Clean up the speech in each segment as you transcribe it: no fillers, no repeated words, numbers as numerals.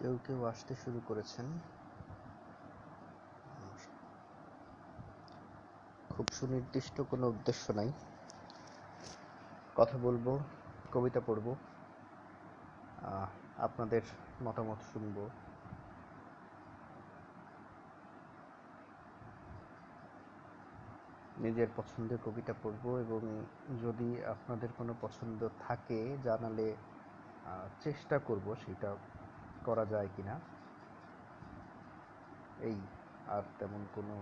কেউ কেউ আসতে শুরু করেছেন। খুব সুনির্দিষ্ট কোনো উদ্দেশ্য নাই, কথা বলবো, কবিতা পড়ব, আপনাদের মতামত শুনব। নিজের পছন্দের কবিতা পড়ব এবং যদি আপনাদের কোনো পছন্দ থাকে জানালে চেষ্টা করব সেটা করা যায় কিনা, এই আর তেমন কোনো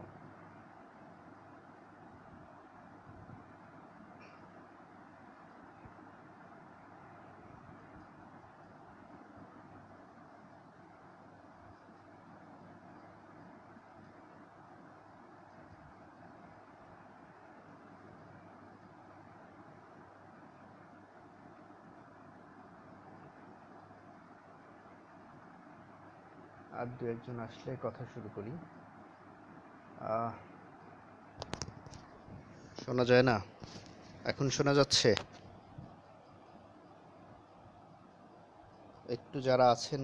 আর দু একজন আসলে কথা শুরু করি। শোনা যায় না? এখন শোনা যাচ্ছে? একটু যারা আছেন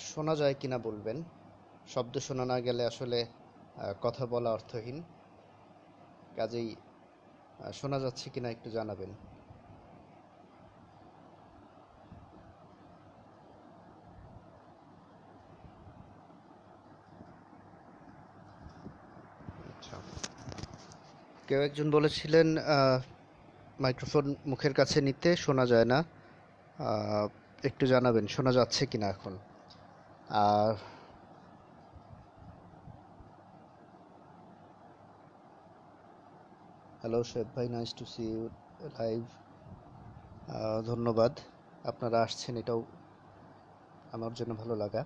শোনা যায় কিনা বলবেন। শব্দ শোনা না গেলে আসলে কথা বলা অর্থহীন, কাজেই শোনা যাচ্ছে কিনা একটু জানাবেন। আচ্ছা, কেউ একজন বলেছিলেন মাইক্রোফোন মুখের কাছে নিতে শোনা যায় না, একটু জানাবেন শোনা যাচ্ছে কিনা এখন। আর হ্যালো শোয়েব ভাই, nice to see you live. ধন্যবাদ, আপনারা আসছেন, এটাও আমার জন্য ভালো লাগা।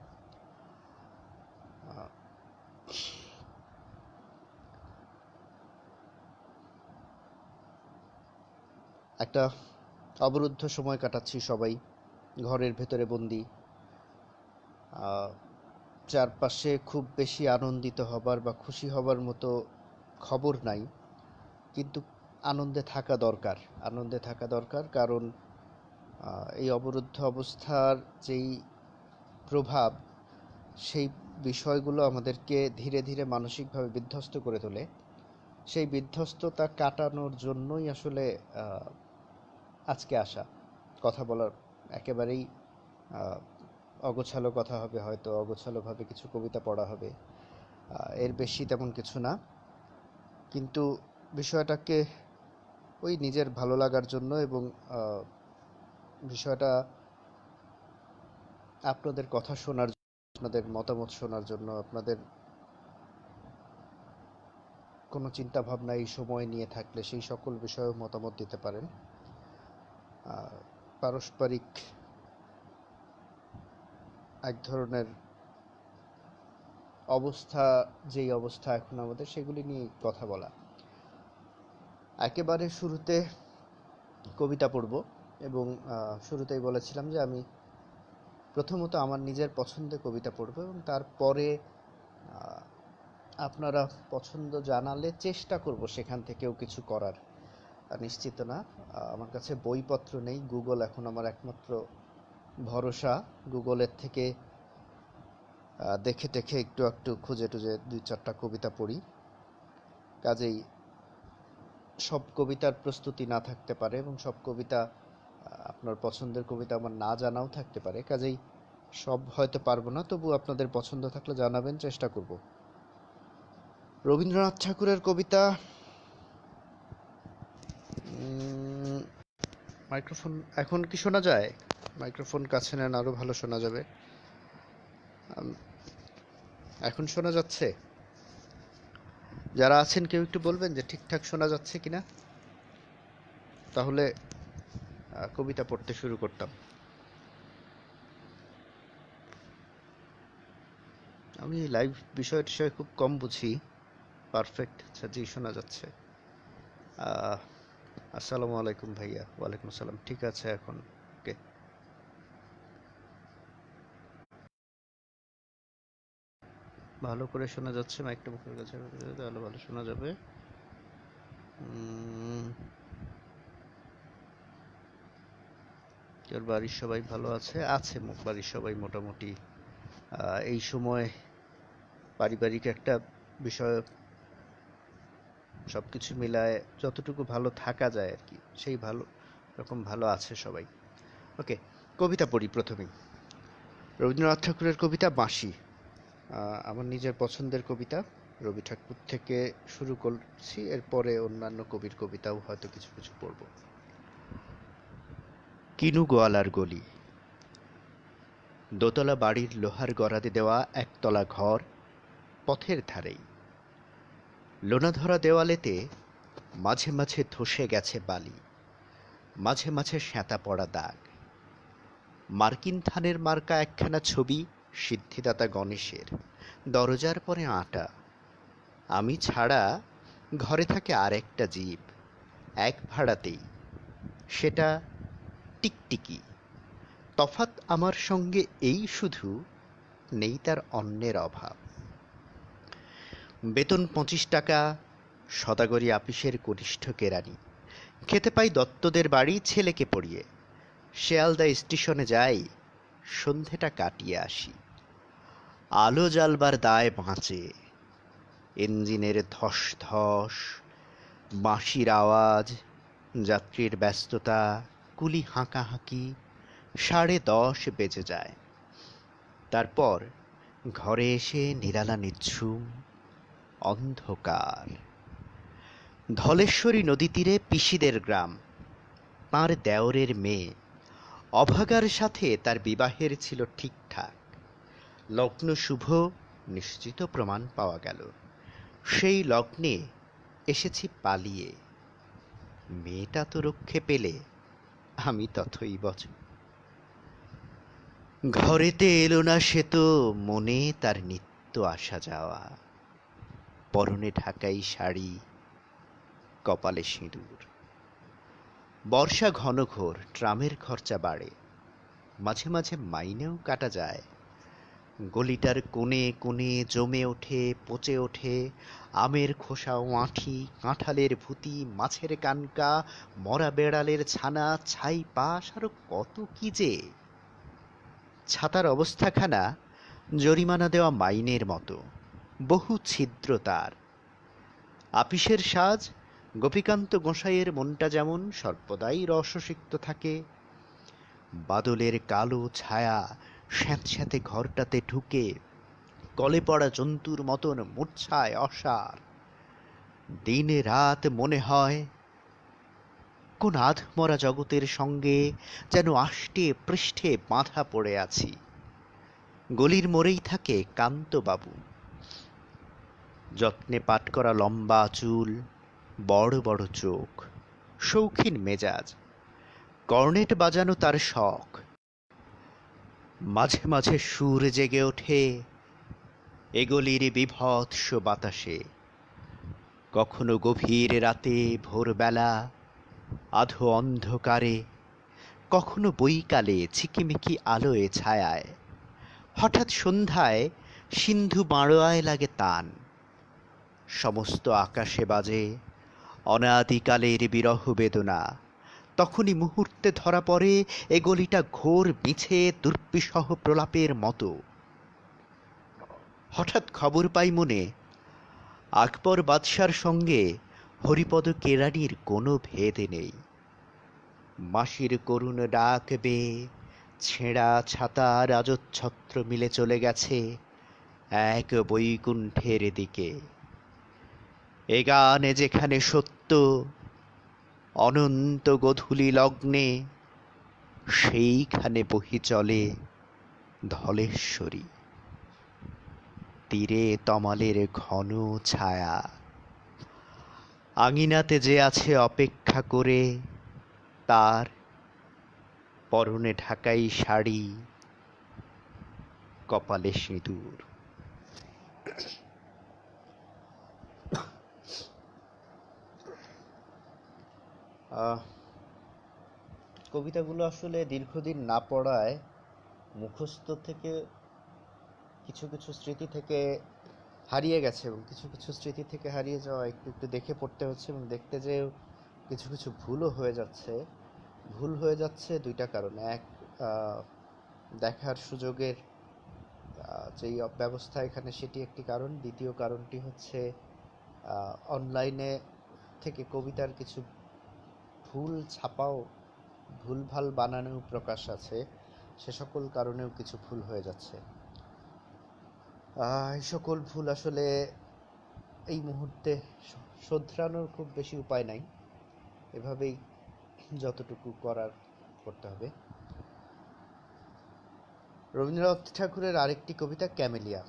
একটা অবরুদ্ধ সময় কাটাচ্ছি সবাই, ঘরের ভেতরে বন্দি। চারপাশে খুব বেশি আনন্দিত হবার বা খুশি হবার মতো খবর নাই, কিন্তু আনন্দে থাকা দরকার, আনন্দে থাকা দরকার, কারণ এই অবরুদ্ধ অবস্থার যেই প্রভাব, সেই বিষয়গুলো আমাদেরকে ধীরে ধীরে মানসিকভাবে বিধ্বস্ত করে তোলে। সেই বিধ্বস্ততা কাটানোর জন্যই আসলে আজকে আসা, কথা বলার। একেবারেই অগোছালো কথা হবে, হয়তো অগোছালোভাবে কিছু কবিতা পড়া হবে, এর বেশি তেমন কিছু না, কিন্তু বিষয়টাকে ওই নিজের ভালো লাগার জন্য এবং বিষয়টা আপনাদের কথা শোনার, আপনাদের মতামত শোনার জন্য, আপনাদের কোনো চিন্তা ভাবনা এই সময় নিয়ে থাকলে সেই সকল বিষয়ে মতামত দিতে পারেন। পারস্পরিক এক ধরনের অবস্থা, যেই অবস্থা এখন আমাদের, সেগুলি নিয়ে কথা বলা। একেবারে শুরুতে কবিতা পড়ব এবং শুরুতেই বলেছিলাম যে আমি প্রথমত আমার নিজের পছন্দের কবিতা পড়ব এবং তারপরে আপনারা পছন্দ জানালে চেষ্টা করব সেখান থেকেও কিছু করার। নিশ্চিত না, আমার কাছে বইপত্র নেই, গুগল এখন আমার একমাত্র ভরসা। গুগলের থেকে দেখে দেখে একটু একটু খুঁজে টুজে 2-4টা কবিতা পড়ি, কাজেই সব কবিতার প্রস্তুতি না থাকতে পারে এবং সব কবিতা আপনার পছন্দের কবিতা আমার না জানাও থাকতে পারে, কাজেই সব হয়তো পারবো না, তবু আপনাদের পছন্দ থাকলে জানাবেন, চেষ্টা করব। রবীন্দ্রনাথ ঠাকুরের কবিতা। মাইক্রোফোন এখন কি শোনা যায়? মাইক্রোফোন কাছে নেন, আরো ভালো শোনা যাবে। এখন শোনা যাচ্ছে? যারা আছেন কেউ একটু বলবেন যে ঠিকঠাক শোনা যাচ্ছে কিনা, তাহলে কবিতা পড়তে শুরু করতাম। আমি লাইভ বিষয় টিষয় খুব কম বুঝি। পারফেক্ট, আচ্ছা জি শোনা যাচ্ছে। আসসালামু আলাইকুম ভাইয়া। ওয়ালাইকুম আসসালাম, ঠিক আছে এখন ওকে। ভালো করে শোনা যাচ্ছে, মাইকটা মুখের কাছে তাহলে ভালো শোনা যাবে। তোর বাড়ির সবাই ভালো আছে? আছে, বাড়ির সবাই মোটামুটি এই সময় পারিবারিক একটা বিষয়, সব কিছু মিলায় যতটুকু ভালো থাকা যায় আর কি, সেই ভালো রকম ভালো আছে সবাই। ওকে, কবিতা পড়ি প্রথমেই। রবীন্দ্রনাথ ঠাকুরের কবিতা বাঁশি, আমার নিজের পছন্দের কবিতা। রবি ঠাকুর থেকে শুরু করছি, এরপরে অন্যান্য কবির কবিতাও হয়তো কিছু কিছু পড়ব। কিনু গোয়ালার গলি। দোতলা বাড়ির লোহার গরাদে দেওয়া একতলা ঘর, পথের ধারেই। লোনাধরা দেওয়ালেতে মাঝে মাঝে ধসে গেছে বালি, মাঝে মাঝে শ্যাঁতা পড়া দাগ। মার্কিন ধানের মার্কা একখানা ছবি সিদ্ধিদাতা গণেশের, দরজার পরে আঁটা। আমি ছাড়া ঘরে থাকে আর একটা জীব, এক ভাড়াতেই, সেটা টিকটিকি। তফাৎ আমার সঙ্গে এই শুধু, নেই তার অন্যের অভাব। বেতন 25 টাকা, সদাগরি আপিসের কনিষ্ঠ কেরানি। খেতে পাই দত্তদের বাড়ি ছেলেকে পড়িয়ে। শিয়ালদা স্টেশনে যাই, সন্ধেটা কাটিয়ে আসি। আলো জ্বালবার দায় বাঁচে। ইঞ্জিনের ধস ধস, বাঁশির আওয়াজ, যাত্রীর ব্যস্ততা, কুলি হাঁকাহাঁকি। 10:30 বেজে যায়। তারপর ঘরে এসে নিরালা নিঝুম অন্ধকার। ধলেশ্বরী নদী তীরে পিসিদের গ্রাম। তাঁর দেওরের মেয়ে, অভাগার সাথে তার বিবাহের ছিল ঠিকঠাক। লগ্ন শুভ, নিশ্চিত প্রমাণ পাওয়া গেল। সেই লগ্নে এসেছি পালিয়ে। মেয়েটা তো রক্ষে পেলে, আমি তথৈবচ। ঘরেতে এলো না সে তো, মনে তার নিত্য আসা যাওয়া। পরনে ঢাকাই শাড়ি, কপালে সিঁদুর। বর্ষা ঘনঘোর, ট্রামের খরচা বাড়ে, মাঝে মাঝে মাইনেও কাটা যায়। গলিটার কোণে কোণে জমে ওঠে, পচে ওঠে আমের খোসা ও আঁঠি, কাঁঠালের ভুতি, মাছের কানকা, মরা বেড়ালের ছানা, ছাই পাশ, আরো কত কি যে। ছাতার অবস্থাখানা জরিমানা দেওয়া মাইনের মতো, বহু ছিদ্র তার। আপিসের সাজ, গোপীকান্ত গোসাইয়ের মনটা যেমন সর্বদাই রসসিক্ত থাকে। বাদলের কালো ছায়া স্যাঁতস্যাঁতে ঘরটাতে ঢুকে গলে পড়া জন্তুর মতন মূর্ছায় অসার। দিন রাত মনে হয় কোন আধমরা জগতের সঙ্গে যেন আষ্টে পৃষ্ঠে বাঁধা পড়ে আছি। গলির মোড়েই থাকে কান্তবাবু, যত্নে পাট করা লম্বা চুল, বড় বড় চোখ, শৌখিন মেজাজ। কর্নেট বাজানো তার শখ। মাঝে মাঝে সুর জেগে ওঠে এগলির বিভৎস বাতাসে। কখনো গভীর রাতে, ভোরবেলা, আধো অন্ধকারে, কখনো বৈকালে ঝিকিমিকি আলোয় ছায়ায়। হঠাৎ সন্ধ্যায় সিন্ধু বাড়োয়ায় লাগে তান। সমস্ত আকাশে বাজে অনাদিকালের বিরহ বেদনা। তখনই মুহূর্তে ধরা পড়ে এ গলিটা ঘোর মিছে দুর্বিষহ প্রলাপের মতো। হঠাৎ খবর পাই মনে, আকবর বাদশার সঙ্গে হরিপদ কেরানির কোনো ভেদ নেই। মাসির করুণ ডাক বেয়ে ছেঁড়া ছাতা রাজচ্ছত্র মিলে চলে গেছে এক বৈকুণ্ঠের দিকে। এ গানে যেখানে সত্য, অনন্ত গোধূলি লগ্নে সেইখানে বহি চলে ধলেশ্বরী। তীরে তমালের ঘন ছায়া, আঙিনাতে যে আছে অপেক্ষা করে, তার পরনে ঢাকাই শাড়ি, কপালে সিঁদুর। কবিতাগুলো আসলে দীর্ঘদিন না পড়ায় মুখস্থ থেকে কিছু কিছু স্মৃতি থেকে হারিয়ে গেছে, এবং কিছু কিছু স্মৃতি থেকে হারিয়ে যাওয়া একটু একটু দেখে পড়তে হচ্ছে, এবং দেখতে যেয়ে কিছু কিছু ভুলও হয়ে যাচ্ছে। ভুল হয়ে যাচ্ছে দুইটা কারণে। এক, দেখার সুযোগের যেই ব্যবস্থা এখানে সেটি একটি কারণ। দ্বিতীয় কারণটি হচ্ছে অনলাইনে থেকে কবিতার কিছু ভুল ছাপাও, ভুলভাল বানানো প্রকাশ আছে, সে সকল কারণেও কিছু ভুল হয়ে যাচ্ছে। এই সকল ভুল আসলে এই মুহূর্তে শোধরানোর খুব বেশি উপায় নাই, এভাবেই যতটুকু করার করতে হবে। রবীন্দ্রনাথ ঠাকুরের আরেকটি কবিতা ক্যামেলিয়া।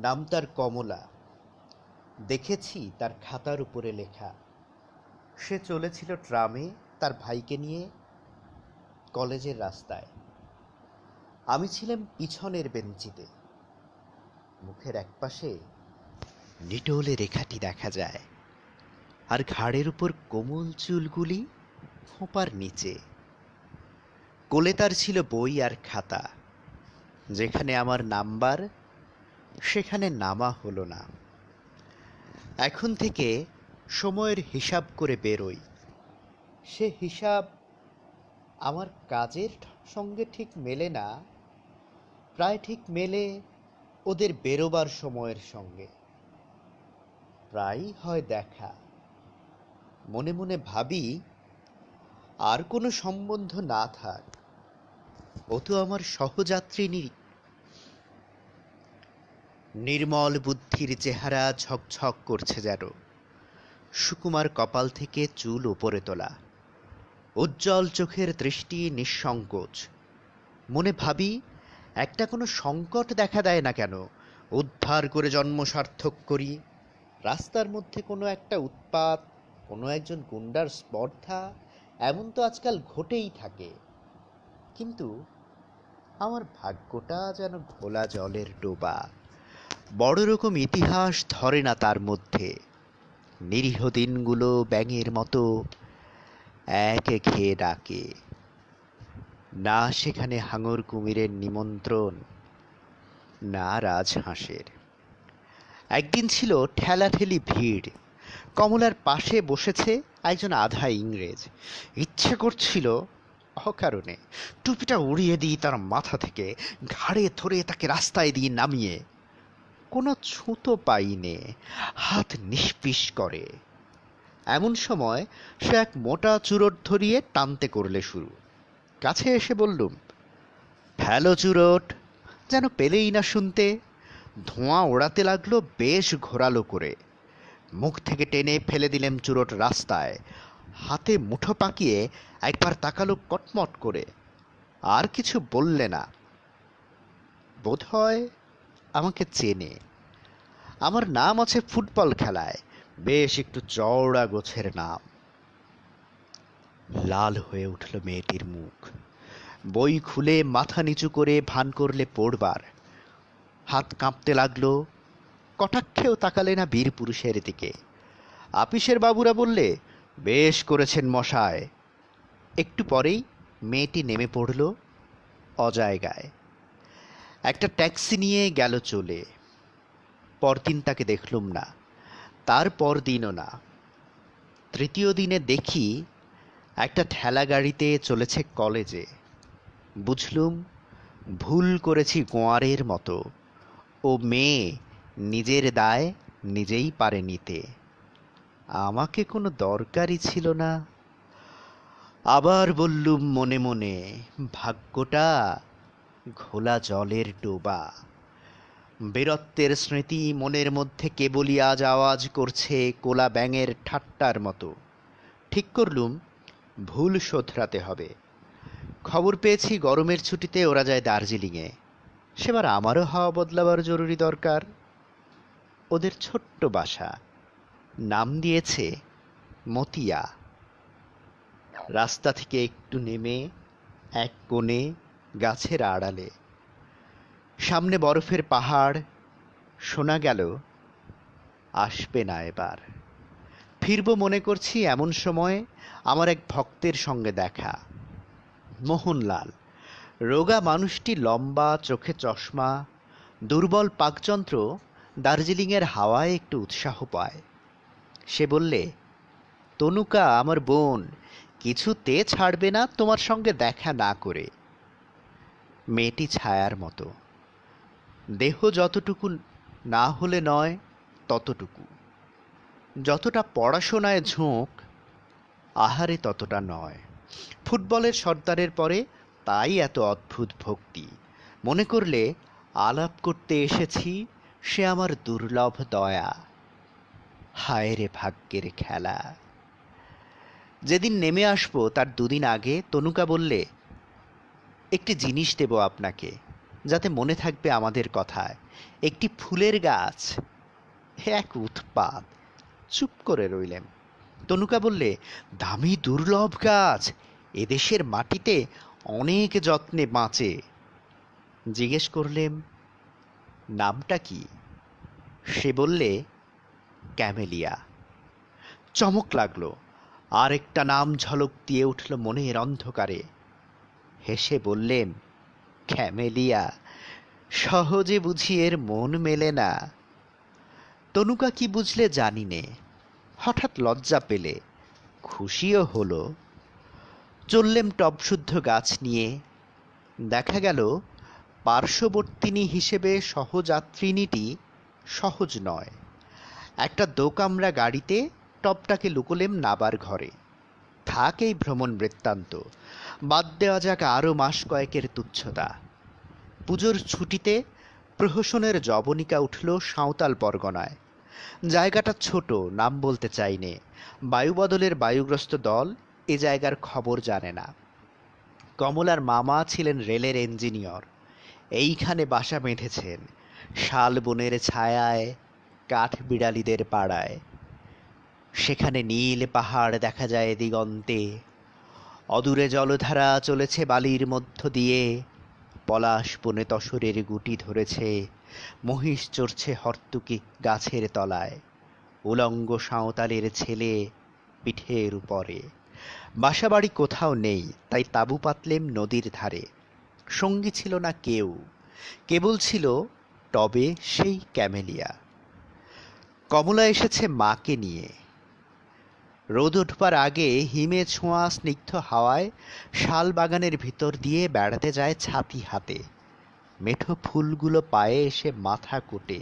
নাম তার কমলা, দেখেছি তার খাতার উপরে লেখা। সে চলেছিল ট্রামে তার ভাইকে নিয়ে কলেজের রাস্তায়। আমি ছিলাম পিছনের বেঞ্চিতে। মুখের একপাশে নিটোলে রেখাটি দেখা যায়, আর ঘাড়ের উপর কোমল চুলগুলি খোঁপার নিচে। কোলে তার ছিল বই আর খাতা। যেখানে আমার নাম্বার সেখানে নামা হলো না। এখন থেকে সময়ের হিসাব করে বেরোই। সে হিসাব আমার কাজের সঙ্গে ঠিক মেলে না, প্রায় ঠিক মেলে ওদের বেরোবার সময়ের সঙ্গে। প্রায়ই হয় দেখা। মনে মনে ভাবি, আর কোনো সম্বন্ধ না থাক, ও তো আমার সহযাত্রিনী। নির্মল বুদ্ধির চেহারা ঝকঝক করছে যেন। সুকুমার কপাল থেকে চুল ওপরে তোলা, উজ্জ্বল চোখের দৃষ্টি নিঃসংকোচ। মনে ভাবি, একটা কোনো সংকট দেখা দেয় না কেন, উদ্ধার করে জন্ম সার্থক করি। রাস্তার মধ্যে কোনো একটা উৎপাত, কোনো একজন গুন্ডার স্পর্ধা, এমন তো আজকাল ঘটেই থাকে। কিন্তু আমার ভাগ্যটা যেন ঘোলা জলের ডোবা, বড় রকম ইতিহাস ধরে না তার মধ্যে। নিরীহ দিনগুলো ব্যাঙের মতো একে খেয়ে ডাকে। না সেখানে হাঙর কুমিরের নিমন্ত্রণ, না রাজহাঁসের। একদিন ছিল ঠেলাঠেলি ভিড়। কমলার পাশে বসেছে একজন আধা ইংরেজ। ইচ্ছে করছিল অকারণে টুপিটা উড়িয়ে দিই তার মাথা থেকে, ঘাড়ে ধরে তাকে রাস্তায় দিয়ে নামিয়ে। কোনো ছুতো পাইনে, হাত নিষ্পিস করে। এমন সময় সে এক মোটা চুরট ধরিয়ে টানতে করলে শুরু। কাছে এসে বললুম, ফেলো চুরট, যেন পেলেই না শুনতে। ধোঁয়া ওড়াতে লাগলো বেশ ঘোরালো করে। মুখ থেকে টেনে ফেলে দিলেম চুরট রাস্তায়। হাতে মুঠো পাকিয়ে একবার তাকালো কটমট করে, আর কিছু বললে না। বোধ হয় আমাকে চেনে। আমার নাম আছে ফুটবল খেলায়, বেশ একটু চওড়া গোছের নাম। লাল হয়ে উঠল মেয়েটির মুখ। বই খুলে মাথা নিচু করে ভান করলে পড়বার। হাত কাঁপতে লাগলো। কটাক্ষেও তাকালে না বীর পুরুষের দিকে। আপিসের বাবুরা বললে, বেশ করেছেন মশায়। একটু পরেই মেয়েটি নেমে পড়ল অজায়গায়। একটা ট্যাক্সি নিয়ে গেল চলে। পরদিন তাকে দেখলুম না, তার পরদিনও না। তৃতীয় দিনে দেখি একটা ঠেলা গাড়িতে চলেছে কলেজে। বুঝলুম ভুল করেছি গোয়ারের মতো। ও মেয়ে নিজের দায় নিজেই পারে নিতে, আমাকে কোনো দরকারই ছিল না। আবার বললুম মনে মনে, ভাগ্যটা ঘোলা জলের ডোবা। বীরত্বের স্মৃতি মনের মধ্যে কেবলই আজ আওয়াজ করছে কোলা ব্যাঙের ঠাট্টার মতো। ঠিক করলুম ভুল শোধরাতে হবে। খবর পেয়েছি গরমের ছুটিতে ওরা যায় দার্জিলিংয়ে। সেবার আমারও হাওয়া বদলাবার জরুরি দরকার। ওদের ছোট্ট বাসা, নাম দিয়েছে মতিয়া। রাস্তা থেকে একটু নেমে এক কোণে গাছের আড়ালে, সামনে বরফের পাহাড়। শোনা গেল, আসবে না এবার। ফিরব মনে করছি এমন সময় আমার এক ভক্তের সঙ্গে দেখা। মোহনলাল, রোগা মানুষটি, লম্বা, চোখে চশমা, দুর্বল পাকযন্ত্র। দার্জিলিংয়ের হাওয়ায় একটু উৎসাহ পায়। সে বললে, তনুকা আমার বোন, কিছুতে ছাড়বে না তোমার সঙ্গে দেখা না করে। মেয়েটি ছায়ার মতো, দেহ যতটুকু না হলে নয় ততটুকু, যতটা পড়াশোনায় ঝোঁক আহারে ততটা নয়। ফুটবলের সর্দারের পরে তাই এত অদ্ভুত ভক্তি। মনে করলে আলাপ করতে এসেছি সে আমার দুর্লভ দয়া। হায় রে ভাগ্যের খেলা। যেদিন নেমে আসবো তার দুদিন আগে তনুকা বললে, একটি জিনিস দেব আপনাকে, যাতে মনে থাকবে আমাদের কথায়। একটি ফুলের গাছ। এক উৎপাত, চুপ করে রইলেম। তনুকা বললে, দামি দুর্লভ গাছ, এদেশের মাটিতে অনেক যত্নে বাঁচে। জিজ্ঞেস করলেম, নামটা কি? সে বললে, ক্যামেলিয়া। চমক লাগলো, আরেকটা নাম ঝলক দিয়ে উঠল মনের অন্ধকারে। হেসে বললেম, ক্যামেলিয়া, সহজে বুঝি এর মন মেলে না। তনুকা কি বুঝলে জানি নে, হঠাৎ লজ্জা পেলে, খুশিও হলো। চললেম টবশুদ্ধ গাছ নিয়ে। দেখা গেল পার্শ্ববর্তিনী হিসেবে সহযাত্রিনীটি সহজ নয়। একটা দোকামরা গাড়িতে টবটাকে লুকোলেম নাবার ঘরে। থাক এই ভ্রমণ বৃত্তান্ত, বাদ দেওয়া যাক আরও মাস কয়েকের তুচ্ছতা। পুজোর ছুটিতে প্রহসনের জবনিকা উঠল সাঁওতাল পরগনায়। জায়গাটা ছোট, নাম বলতে চাই নে। বায়ুবদলের বায়ুগ্রস্ত দল এ জায়গার খবর জানে না। কমলার মামা ছিলেন রেলের ইঞ্জিনিয়র, এইখানে বাসা বেঁধেছেন শাল বনের ছায়ায়, কাঠ বিড়ালিদের পাড়ায়। সেখানে নীল পাহাড় দেখা যায় দিগন্তে, অদূরে জলধারা চলেছে বালির মধ্য দিয়ে, পলাশ বনে তসরের গুটি ধরেছে, মহিষ চড়ছে হর্তুকি গাছের তলায়, উলঙ্গ সাঁওতালের ছেলে পিঠের উপরে। বাসাবাড়ি কোথাও নেই, তাই তাঁবু পাতলেম নদীর ধারে। সঙ্গী ছিল না কেউ, কেবল ছিল টবে সেই ক্যামেলিয়া। কমলা এসেছে মাকে নিয়ে। রোদ উঠবার আগে হিমে ছোঁয়া স্নিগ্ধ হাওয়ায় শাল বাগানের ভিতর দিয়ে বেড়াতে যায় ছাতি হাতে। মেঠো ফুলগুলো পায়ে এসে মাথা কোটে,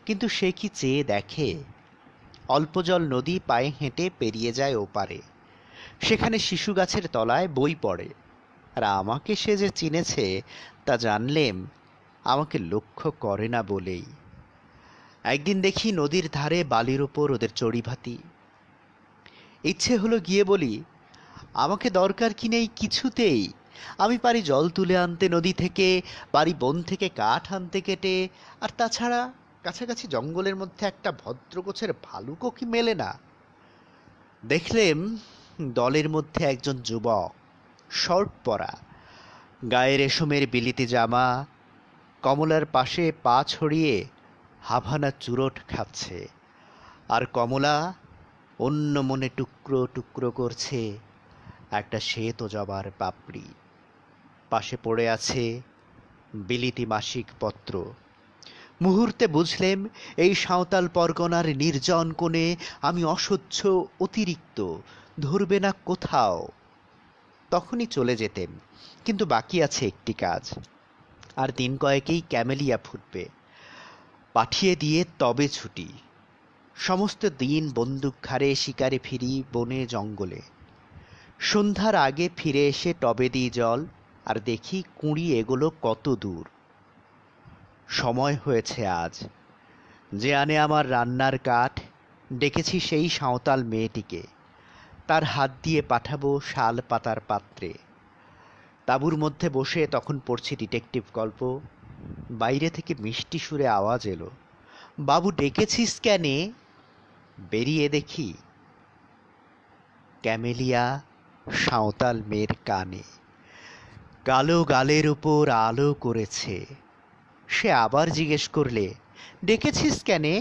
কিন্তু সে কি চেয়ে দেখে? অল্প জল নদী পায়ে হেঁটে পেরিয়ে যায় ওপারে। সেখানে শিশু গাছের তলায় বই পড়ে। আর আমাকে সে যে চিনেছে তা জানলেম আমাকে লক্ষ্য করে না বলেই। একদিন দেখি নদীর ধারে বালির ওপর ওদের চড়িভাতি। ইচ্ছে হলো গিয়ে বলি, আমাকে দরকার কি নেই কিছুতেই, আমি পারি জল তুলে আনতে নদী থেকে, পারি বন থেকে কাঠ আনতে কেটে, আর তাছাড়া কাছাকাছি জঙ্গলের মধ্যে একটা ভদ্রগোছের ভালুকও কি মেলে না? দেখলেম দলের মধ্যে একজন যুবক, শর্ট পরা, গায়ে রেশমের বিলিতি জামা, কমলার পাশে পা ছড়িয়ে হাভানা চুরোট খাচ্ছে। আর কমলা অন্য মনে টুকরো টুকরো করছে একটা শ্বেত জবার পাপড়ি। পাশে পড়ে আছে বিলিতি মাসিক পত্র। মুহূর্তে বুঝলেম এই সাঁওতাল পরগনার নির্জন কোণে আমি অসহ্য অতিরিক্ত, ধরবে না কোথাও। তখনই চলে যেতেম, কিন্তু বাকি আছে একটি কাজ। আর দিন কয়েকেই ক্যামেলিয়া ফুটবে। পাঠিয়ে দিয়ে তবে ছুটি। সমস্ত দিন বন্দুক ঘাড়ে শিকারে ফিরি বনে জঙ্গলে। সন্ধ্যার আগে ফিরে এসে টবে দিই জল, আর দেখি কুঁড়ি এগুলো কত দূর। সময় হয়েছে আজ। যে আনে আমার রান্নার কাঠ, ডেকেছি সেই সাঁওতাল মেয়েটিকে। তার হাত দিয়ে পাঠাবো শাল পাতার পাত্রে। তাঁবুর মধ্যে বসে তখন পড়ছি ডিটেকটিভ গল্প। বাইরে থেকে মিষ্টি সুরে আওয়াজ এলো, বাবু ডেকেছিস কেনে? বেরিয়ে দেখি ক্যামেলিয়া সাঁওতাল মেয়ের কানে। কালো গালের উপর আলো করেছে। সে আবার জিজ্ঞেস করলে, ডেকেছিস কেনে?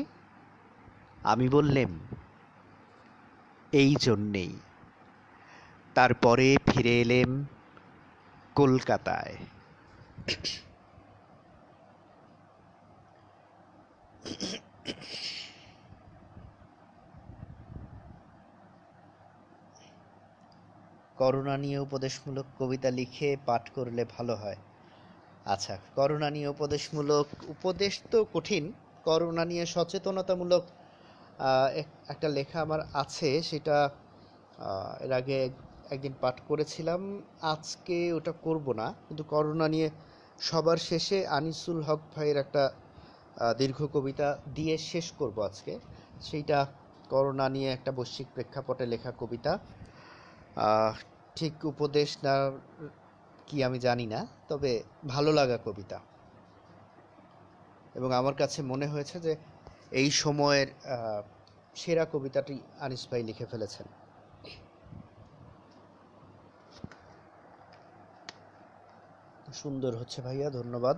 আমি বললেম, এই জন্যেই। তারপরে ফিরে এলেম কলকাতায়। করোনা নিয়ে উপদেশমূলক কবিতা লিখে পাঠ করলে ভালো হয়। আচ্ছা, করোনা নিয়ে উপদেশ তো কঠিন। করোনা নিয়ে সচেতনতামূলক একটা লেখা আমার আছে, সেটা এর আগে একদিন পাঠ করেছিলাম। আজকে ওটা করব না, কিন্তু করোনা নিয়ে সবার শেষে আনিসুল হক ভাইয়ের একটা দীর্ঘ কবিতা দিয়ে শেষ করব আজকে। সেইটা করোনা নিয়ে একটা বৈশ্বিক প্রেক্ষাপটে লেখা কবিতা। ঠিক উপদেশ না কি আমি জানি না, তবে ভালো লাগা কবিতা, এবং আমার কাছে মনে হয়েছে যে এই সময়ের সেরা কবিতাটি আনিস ভাই লিখে ফেলেছেন। সুন্দর হচ্ছে ভাইয়া, ধন্যবাদ।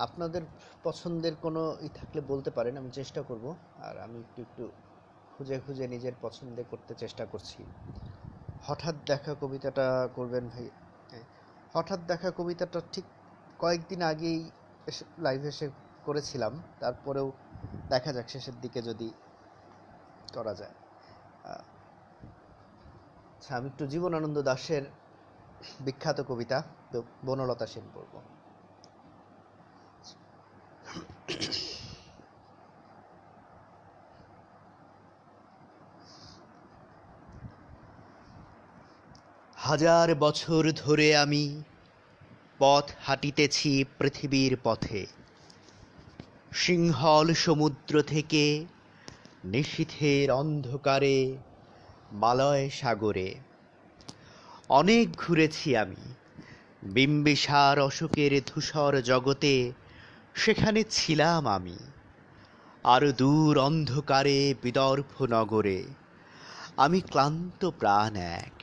আপনাদের পছন্দের কোনো থাকলে বলতে পারেন, আমি চেষ্টা করব। আর আমি একটু একটু খুঁজে খুঁজে নিজের পছন্দে করতে চেষ্টা করছি। হঠাৎ দেখা কবিতাটা করবেন ভাই? হঠাৎ দেখা কবিতাটা ঠিক কয়েকদিন আগেই লাইভে এসে করেছিলাম, তারপরেও দেখা যাক শেষের দিকে যদি করা যায়। আচ্ছা, আমি একটু জীবনানন্দ দাশের বিখ্যাত কবিতা বনলতা সেন পড়ব। হাজার বছর ধরে আমি পথ হাঁটিতেছি পৃথিবীর পথে, সিংহল সমুদ্র থেকে নিশীথের অন্ধকারে মালয় সাগরে। অনেক ঘুরেছি আমি বিম্বিসার অশোকের ধূসর জগতে, সেখানে ছিলাম আমি। আর দূর অন্ধকারে বিদর্ভ নগরে আমি ক্লান্ত প্রাণ এক,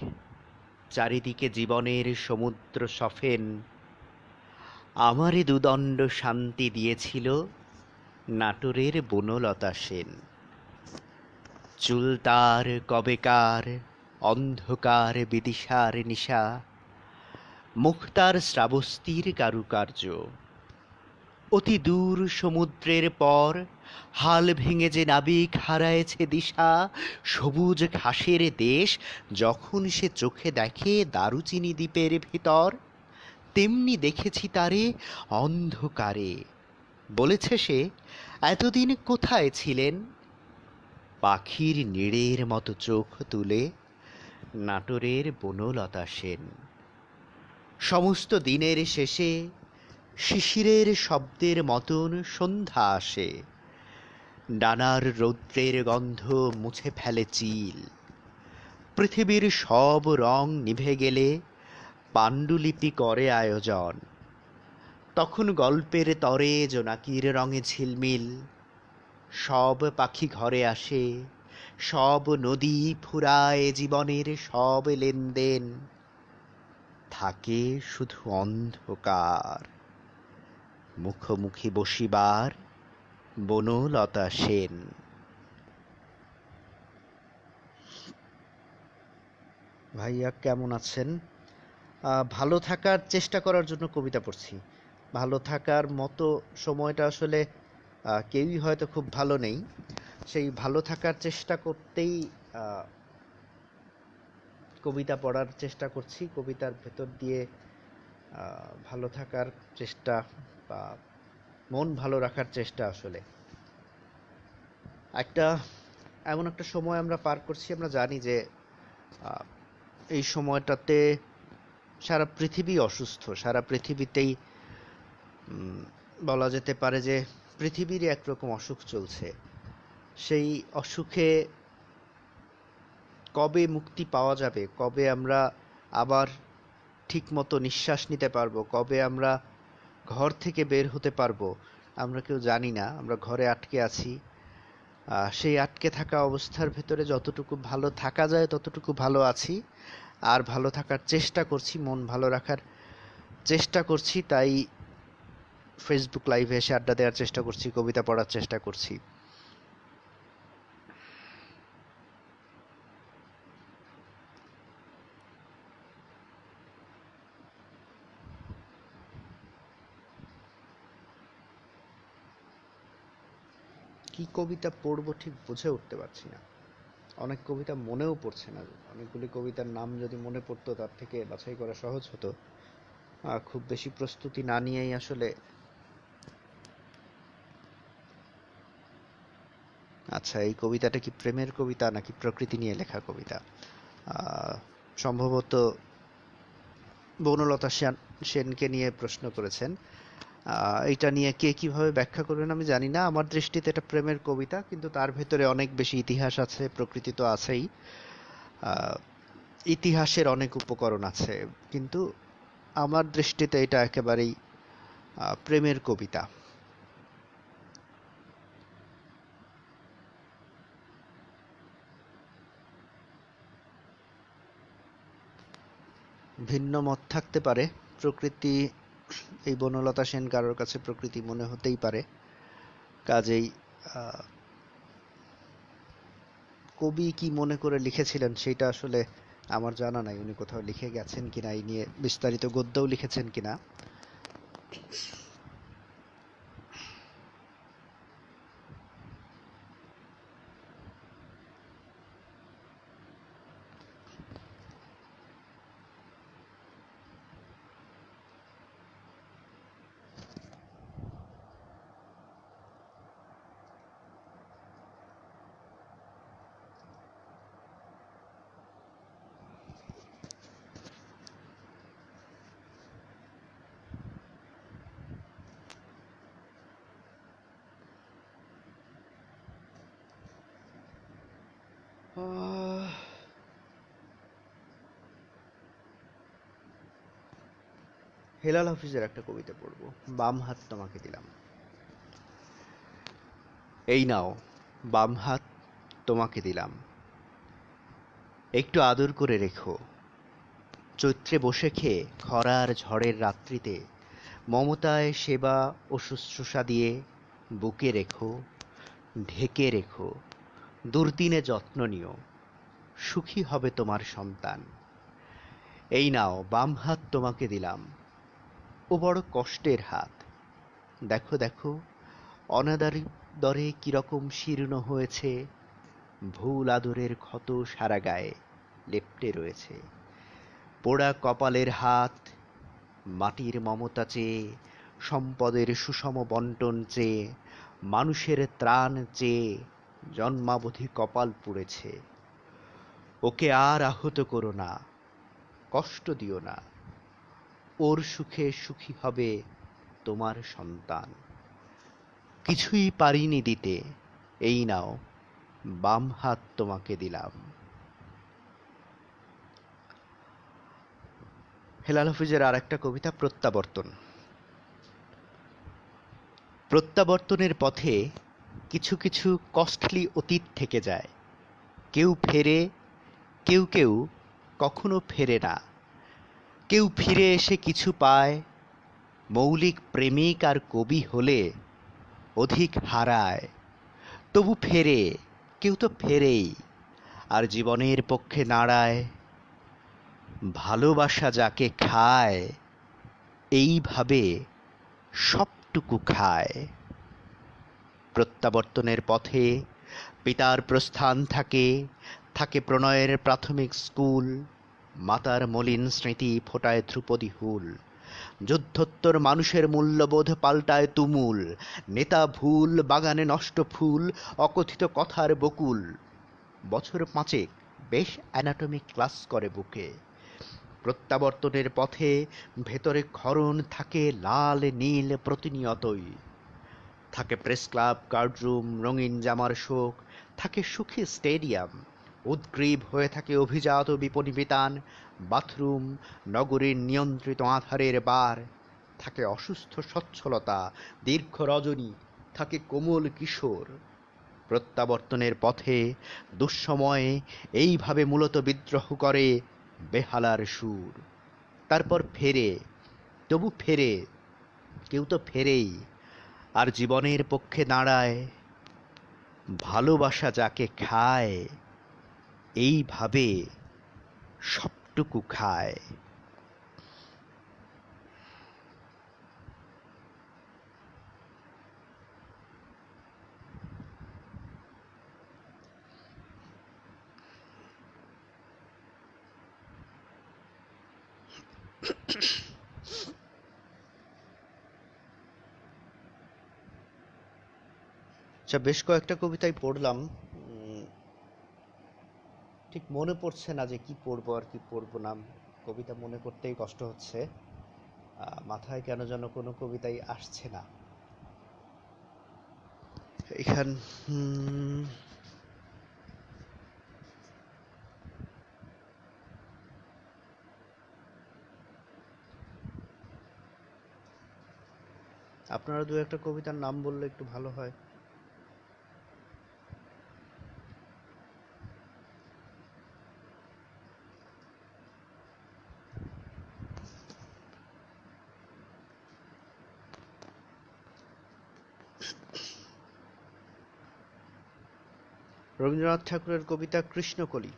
চারিদিকে জীবনের সমুদ্র সফেন। আমারে দুদণ্ড শান্তি দিয়েছিল নাটোরের বনলতা সেন। চুল তার কবেকার অন্ধকার বিদিশার নিশা, মুখ তার শ্রাবস্তির কারুকার্য। অতি দূর সমুদ্রের পর হাল ভেঙে যে নাবিক হারায়েছে দিশা, সবুজ ঘাসের দেশ যখন সে চোখে দেখে দারুচিনি দ্বীপের ভিতর, তেমনি দেখেছি তারে অন্ধকারে। বলেছে সে, এতদিন কোথায় ছিলেন? পাখির নীড়ের মতো চোখ তুলে নাটোরের বনলতা সেন। সমস্ত দিনের শেষে শিশিরের শব্দের মতন সন্ধ্যা আসে, ডানার রৌদ্রের গন্ধ মুছে ফেলে চিল। পৃথিবীর সব রং নিভে গেলে পাণ্ডুলিপি করে আয়োজন, তখন গল্পের তরে জোনাকির রঙে ঝিলমিল। সব পাখি ঘরে আসে, সব নদী ফুরায় জীবনের সব লেনদেন, থাকে শুধু অন্ধকার। মুখোমুখি বসিবার বনলতা সেন। ভাইয়া কেমন আছেন? ভালো থাকার চেষ্টা করার জন্য কবিতা পড়ছি। ভালো থাকার মতো সময়টা আসলে কেউই হয়তো খুব ভালো নেই, সেই ভালো থাকার চেষ্টা করতেই কবিতা পড়ার চেষ্টা করছি। কবিতার ভেতর দিয়ে ভালো থাকার চেষ্টা বা মন ভালো রাখার চেষ্টা। আসলে এমন একটা সময় আমরা পার করছি, আমরা জানি যে এই সময়টাতে সারা পৃথিবী অসুস্থ। সারা পৃথিবীতেই বলা যেতে পারে যে পৃথিবীরই একরকম অসুখ চলছে। সেই অসুখে কবে মুক্তি পাওয়া যাবে, কবে আমরা আবার ঠিকমতো নিঃশ্বাস নিতে পারবো, কবে আমরা ঘর থেকে বের হতে পারবো, আমরা কেউ জানি না। আমরা ঘরে আটকে আছি। সেই আটকে থাকা অবস্থার ভেতরে যতটুকু ভালো থাকা যায় ততটুকু ভালো আছি, আর ভালো থাকার চেষ্টা করছি, মন ভালো রাখার চেষ্টা করছি। তাই ফেসবুক লাইভে এসে আড্ডা দেওয়ার চেষ্টা করছি, কবিতা পড়ার চেষ্টা করছি। কি কবিতা পড়বো ঠিক বুঝে উঠতে পারছি না। অনেক কবিতা মনেও পড়ছে না। অনেকগুলি কবিতার নাম যদি মনে পড়তো তার থেকে বাছাই করা সহজ হতো। খুব বেশি প্রস্তুতি না নিয়েই আসলে। আচ্ছা, এই কবিতাটা কি প্রেমের কবিতা নাকি প্রকৃতি নিয়ে লেখা কবিতা? সম্ভবত বনলতা সেনকে নিয়ে প্রশ্ন করেছেন। এটা নিয়ে কে কিভাবে ব্যাখ্যা করবেন আমি জানি না। আমার দৃষ্টিতে এটা প্রেমের কবিতা, কিন্তু তার ভেতরে অনেক বেশি ইতিহাস আছে, প্রকৃতি তো আছেই। আহ, ইতিহাসের অনেক উপকরণ আছে, কিন্তু আমার দৃষ্টিতে এটা একেবারেই প্রেমের কবিতা। ভিন্ন মত থাকতে পারে। প্রকৃতি, এই বনলতা সেন কারোর কাছে প্রকৃতি মনে হতেই পারে। কাজেই আহ, কবি কি মনে করে লিখেছিলেন সেটা আসলে আমার জানা নাই। উনি কোথাও লিখে গেছেন কিনা, এই নিয়ে বিস্তারিত গদ্যও লিখেছেন কিনা। আহ, হেলাল হাফিজের একটা কবিতা পড়বো, বাম হাত তোমাকে দিলাম। এই নাও, বাম হাত তোমাকে দিলাম, একটু আদর করে রেখো। চৈত্রে বসে খেয়ে খরার ঝড়ের রাত্রিতে মমতায় সেবা ও শুশ্রূষা দিয়ে বুকে রেখো, ঢেকে রেখো। দুর্দিনে যত্ন নিও, সুখী হবে তোমার সন্তান। এই নাও, বাম হাত তোমাকে দিলাম, ও বড় কষ্টের হাত। দেখো দেখো, অনাদারি দরে কিরকম শীর্ণ হয়েছে, ভুল আদরের ক্ষত সারা গায়ে লেপ্টে রয়েছে। পোড়া কপালের হাত, মাটির মমতা চেয়ে, সম্পদের সুষম বন্টন চেয়ে, মানুষের ত্রাণ চেয়ে জন্মাবধি কপাল পুড়েছে। ওকে আর আহত করো না, কষ্ট দিও না, ওর সুখে সুখী হবে তোমার সন্তান। কিছুই পারিনি দিতে, এই নাও, বাম হাত তোমাকে দিলাম। হেলাল হাফিজের আর একটা কবিতা, প্রত্যাবর্তন। প্রত্যাবর্তনের পথে কিছু কিছু কস্টলি অতীত থেকে যায়। কেউ ফেরে, কেউ কেউ কখনো ফেরে না। কেউ ফিরে এসে কিছু পায়, মৌলিক প্রেমিক আর কবি হলে অধিক হারায়। তবু ফেরে, কেউ তো ফেরেই, আর জীবনের পক্ষে নাড়ায়। ভালোবাসা যাকে খায়, এইভাবে সবটুকু খায়। প্রত্যাবর্তনের পথে পিতার প্রস্থান থাকে, থাকে প্রণয়ের প্রাথমিক স্কুল। মাতার মলিন স্মৃতি ফোটায় ধ্রুপদী হুল। যুদ্ধোত্তর মানুষের মূল্যবোধ পাল্টায় তুমুল। নেতা ভুল, বাগানে নষ্ট ফুল, অকথিত কথার বকুল। বছর পাঁচেক বেশ অ্যানাটমি ক্লাস করে বুকে। প্রত্যাবর্তনের পথে ভেতরে ক্ষরণ থাকে লাল নীল প্রতিনিয়তই। থাকে প্রেস ক্লাব, গার্ডরুম, রঙিন জামার শোক। থাকে সুখী স্টেডিয়াম, উদ্গ্রীব হয়ে থাকে অভিজাত বিপণী বিতান। বাথরুম, নগরীর নিয়ন্ত্রিত আধারের বার। থাকে অসুস্থ সচ্ছলতা, দীর্ঘ রজনী, থাকে কোমল কিশোর। প্রত্যাবর্তনের পথে দুঃসময়ে এইভাবে মূলত বিদ্রোহ করে বেহালার সুর। তারপর ফেরে, তবু ফেরে, কেউ তো ফেরেই, আর জীবনের পক্ষে দাঁড়ায়। ভালোবাসা যাকে খায়, এইভাবে সবটুকু খায়। আচ্ছা, বেশ কয়েকটা কবিতাই পড়লাম। ঠিক মনে পড়ছে না যে কি পড়বো আর কি পড়বো না। কবিতা মনে করতেই কষ্ট হচ্ছে। মাথায় কেন যেন কোনো কবিতাই আসছে না। এখান হুম, আপনারা দু একটা কবিতার নাম বললে একটু ভালো হয়। রবীন্দ্রনাথ ঠাকুরের কবিতা কৃষ্ণকলি।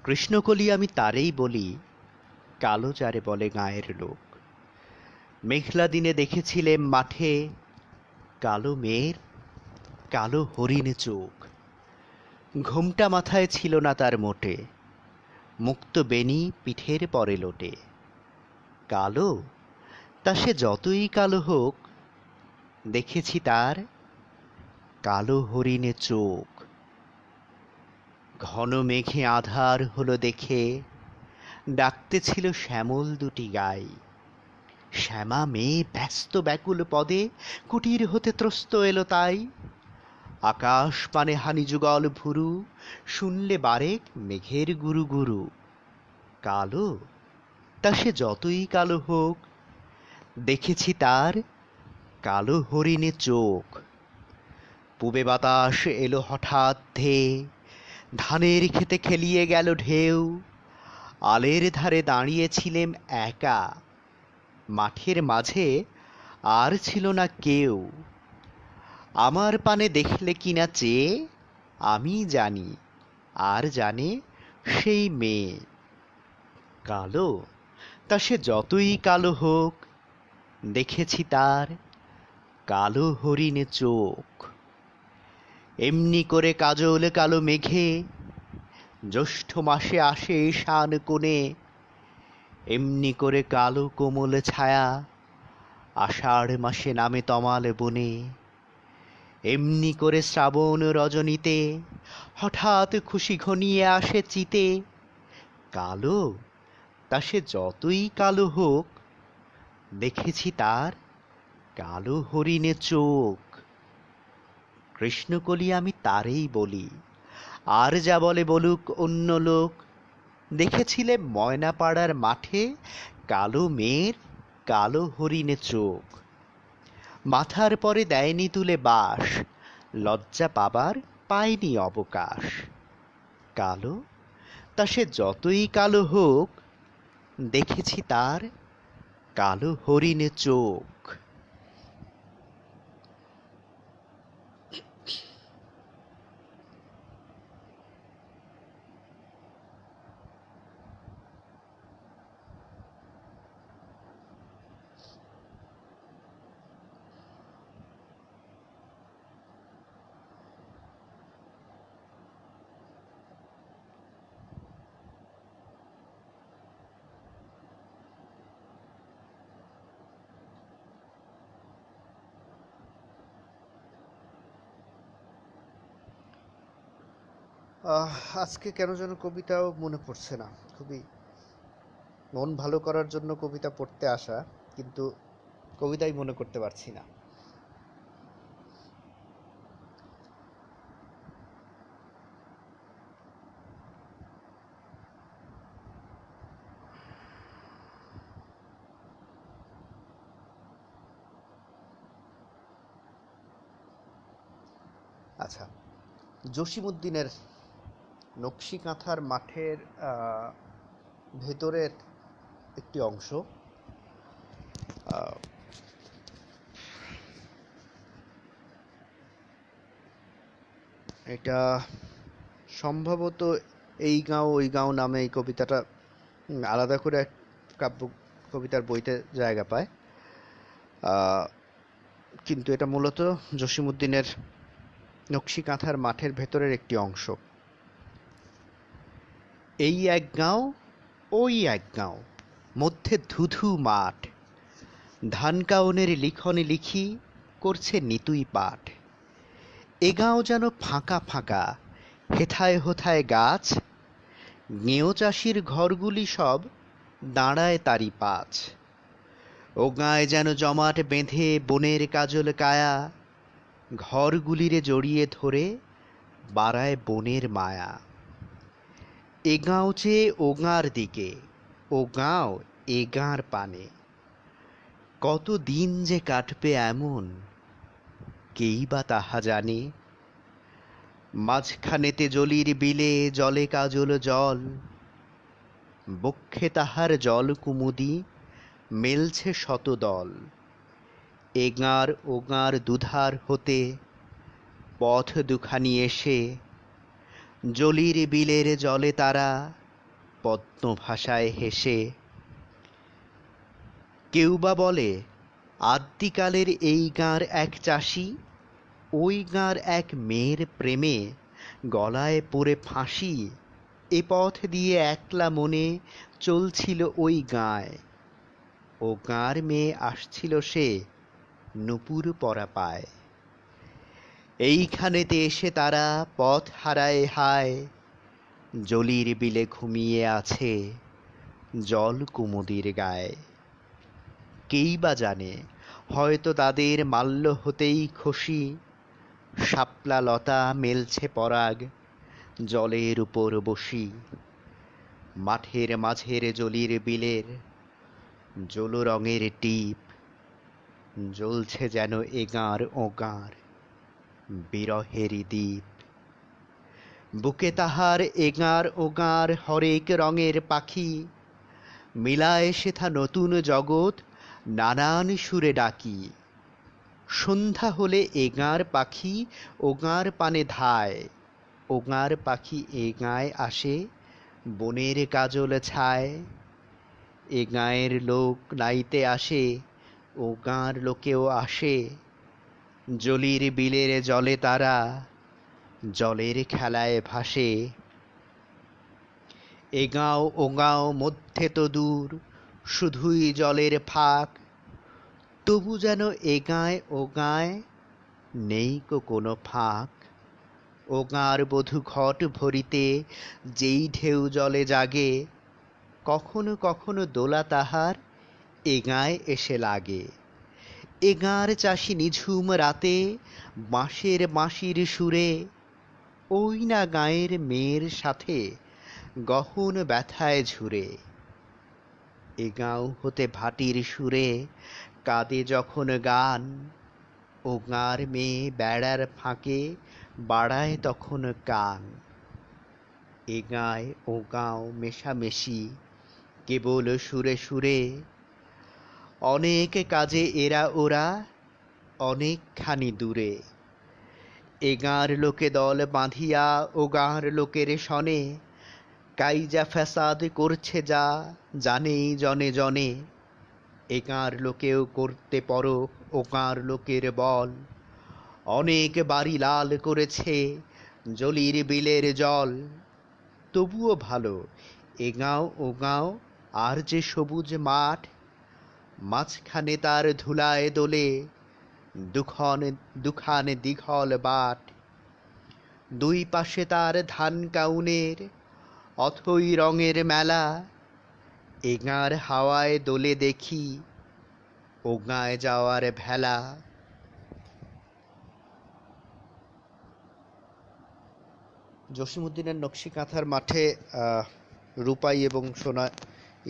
কৃষ্ণকলি আমি তারেই বলি, কালো যারে বলে গাঁয়ের লোক। মেঘলা দিনে দেখেছিলেম মাঠে, কালো মেয়ের কালো হরিণ চোখ। ঘোমটা মাথায় ছিল না তার মোটে, মুক্ত বেনি পিঠের পরে লোটে। কালো, তা সে যতই কালো হোক, দেখেছি তার কালো হরিণে চোখ। ঘন মেঘে আধার হলো দেখে, ডাকতেছিল শ্যামল দুটি গাই। শ্যামা মেয়ে ব্যস্ত ব্যাকুল পদে, কুটির হতে ত্রস্ত এলো তাই। আকাশ পানে হানি যুগল ভুরু, শুনলে বারেক মেঘের গুরু গুরু। কালো, তা সে যতই কালো হোক, দেখেছি তার কালো হরিণে চোখ। পূবে বাতাস এলো হঠাৎ ধেয়ে, ধানের খেতে খেলিয়ে গেল ঢেউ। আলের ধারে দাঁড়িয়েছিলেম একা, মাঠের মাঝে আর ছিল না কেউ। আমার পানে দেখলে কিনা চেয়ে, আমি জানি আর জানে সেই মেয়ে। কালো, তা সে যতই কালো হোক, দেখেছি তার কালো হরিণে চোখ। এমনি করে কাজল কালো মেঘে, জ্যৈষ্ঠ মাসে আসে শান কোণে। এমনি করে কালো কোমল ছায়া, আষাঢ় মাসে নামে তমাল বনে। এমনি করে শ্রাবণ রজনীতে, হঠাৎ খুশি ঘনিয়ে আসে চিতে। কালো, তা সে যতই কালো হোক, দেখেছি তার কালো হরিণে চোখ। কৃষ্ণকলি আমি তারেই বলি, আর যা বলে বলুক অন্য লোক। দেখেছিলে ময়নাপাড়ার মাঠে, কালো মেয়ের কালো হরিণে চোখ। মাথার পরে দেয়নি তুলে বাস, লজ্জা পাবার পায়নি অবকাশ। কালো, তা সে যতই কালো হোক, দেখেছি তার কালো হরিণে চোখ। আজকে কেন যেন কবিতাও মনে পড়ছে না। খুবই মন ভালো করার জন্য কবিতা পড়তে আসা, কিন্তু কবিতাই মনে করতে পারছি না। আচ্ছা, জসিমউদ্দিনের নকশি কাঁথার মাঠের ভেতরের একটি অংশ। আহ, এটা সম্ভবত এই গাঁও ওই গাঁও নামে এই কবিতাটা আলাদা করে এক কাব্য কবিতার বইতে জায়গা পায়। আহ, কিন্তু এটা মূলত জসীমউদ্দিনের নকশি কাঁথার মাঠের ভেতরের একটি অংশ। এই এক গাঁও, ওই এক গাঁও, মধ্যে ধুধু মাঠ, ধান কাউনের লিখনে লিখি করছে নিতুই পাঠ। এ গাঁও যেন ফাঁকা ফাঁকা, হেথায় হোথায় গাছ, গেঁয়ো চাষির ঘরগুলি সব দাঁড়ায় তারি পাঁচ। ও গাঁয়ে যেন জমাট বেঁধে বনের কাজল কায়া, ঘরগুলিরে জড়িয়ে ধরে বাড়ায় বনের মায়া। এ গাঁও চেয়ে ও গাঁর দিকে, ও গাঁও এ গাঁর পানে, কত দিন যে কাটবে এমন কেই বা তাহা জানে। মাঝখানেতে জলির বিলে জলে কাজল জল, বক্ষে তাহার জল কুমুদি মেলছে শত দল। এ গাঁর ও গাঁর দুধার হতে পথ দুখানি এসে, জলির বিলের জলে তারা পদ্ম ভাষায় হেসে। কেউ বা বলে আদ্যিকালের এই গাঁর এক চাষি ওই গাঁর এক মেয়ের প্রেমে গলায় পড়ে ফাঁসি, এ পথ দিয়ে একলা মনে চলছিল ওই গাঁয়। ও গাঁর মেয়ে আসছিল সে নূপুর পরা পায়। এইখানেতে এসে তারা পথ হারায় হায়, জলির বিলে ঘুমিয়ে আছে জল কুমুদির গায়ে। কেই বা জানে, হয়তো তাদের মাল্য হতেই খসি, শাপলা লতা মেলছে পরাগ জলের উপর বসি। মাঠের মাঝের জলির বিলের জল রঙের টিপ, জ্বলছে যেন এ গাঁর ও গাঁর বিরহেরই দ্বীপ। বুকে তাহার এ গাঁর ও গাঁর হরেক রঙের পাখি, মিলায় সেথা নতুন জগৎ নানান সুরে ডাকি। সন্ধ্যা হলে এ গাঁর পাখি ও গাঁর পানে ধায়, ও গাঁর পাখি এ গাঁয়ে আসে বনের কাজল ছায়। এ গাঁয়ের লোক নাইতে আসে, ও গাঁর লোকেও আসে, জলির বিলের জলে তারা জলের খেলায় ভাসে। এ গাঁও ও গাঁও মধ্যে তো দূর শুধুই জলের ফাঁক, তবু যেন এ গাঁয় ও গাঁয় নেই কো কোনো ফাঁক। ও গাঁর বধূ ঘট ভরিতে যেই ঢেউ জলে জাগে, কখনো কখনো দোলা তাহার এ গাঁয় এসে লাগে। এ গাঁর চাষি নিঝুম রাতে বাঁশের বাঁশির সুরে, ওই না গাঁয়ের মেয়ের সাথে গহন ব্যথায় ঝুরে। এ গাঁও হতে ভাটির সুরে কাঁদে যখন গান, ও গাঁর মেয়ে বেড়ার ফাঁকে বাড়ায় তখন কান। এ গাঁয় ও গাঁও মেশামেশি কেবল সুরে সুরে, অনেক কাজে এরা ওরা অনেকখানি দূরে। এ গাঁর লোকে দল বাঁধিয়া ও গাঁর লোকের সনে, কাইজা ফ্যাসাদ করছে যা জানেই জনে জনে। এ গাঁর লোকেও করতে পরখ ও গাঁর লোকের বল, অনেক বাড়ি লাল করেছে জলির বিলের জল। তবুও ভালো এ গাঁও ও গাঁও আর যে সবুজ মাঠ, মাঝখানে তার ধুলায় দোলে দুখান দীঘল বাট। দুই পাশে তার ধান কাউনের অথই রঙের মেলা, এ গাঁর হাওয়ায় দোলে দেখি ও গাঁয়ে যাওয়ার ভেলা। জসীমউদ্দিনের নকশি কাঁথার মাঠে রূপাই এবং সোনা,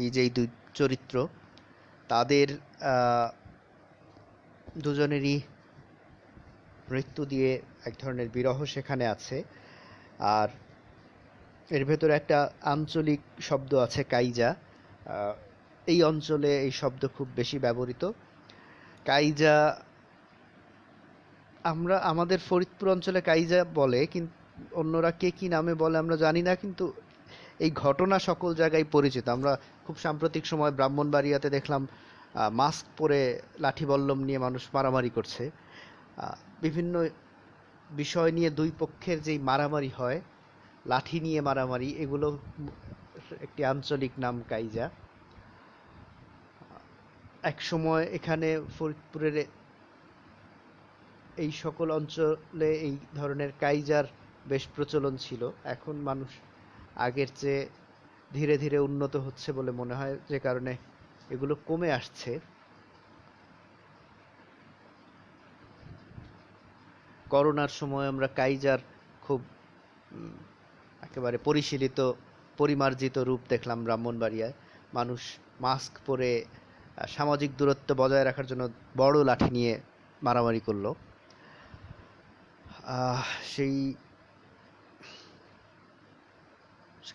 এই যে দুই চরিত্র, তাদের দুজনেরই মৃত্যু দিয়ে এক ধরনের বিরহ সেখানে আছে। আর এর ভেতরে একটা আঞ্চলিক শব্দ আছে কাইজা, এই অঞ্চলে এই শব্দ খুব বেশি ব্যবহৃত। কাইজা আমরা আমাদের ফরিদপুর অঞ্চলে কাইজা বলে, কিন্তু অন্যরা কে কি নামে বলে আমরা জানি না, কিন্তু এই ঘটনা সকল জায়গায় পরিচিত। আমরা খুব সাম্প্রতিক সময় ব্রাহ্মণবাড়িয়াতে দেখলাম মাস্ক পরে লাঠি বল্লম নিয়ে মানুষ মারামারি করছে। বিভিন্ন বিষয় নিয়ে দুই পক্ষের যেই মারামারি হয়, লাঠি নিয়ে মারামারি, এগুলো একটি আঞ্চলিক নাম কাইজা। এক সময় এখানে ফরিদপুরের এই সকল অঞ্চলে এই ধরনের কাইজার বেশ প্রচলন ছিল। এখন মানুষ আগের চেয়ে ধীরে ধীরে উন্নত হচ্ছে বলে মনে হয়, যে কারণে এগুলো কমে আসছে। করোনার সময় আমরা কাইজার খুব একেবারে পরিশীলিত পরিমার্জিত রূপ দেখলাম ব্রাহ্মণবাড়িয়ায়। মানুষ মাস্ক পরে সামাজিক দূরত্ব বজায় রাখার জন্য বড় লাঠি নিয়ে মারামারি করলো। সেই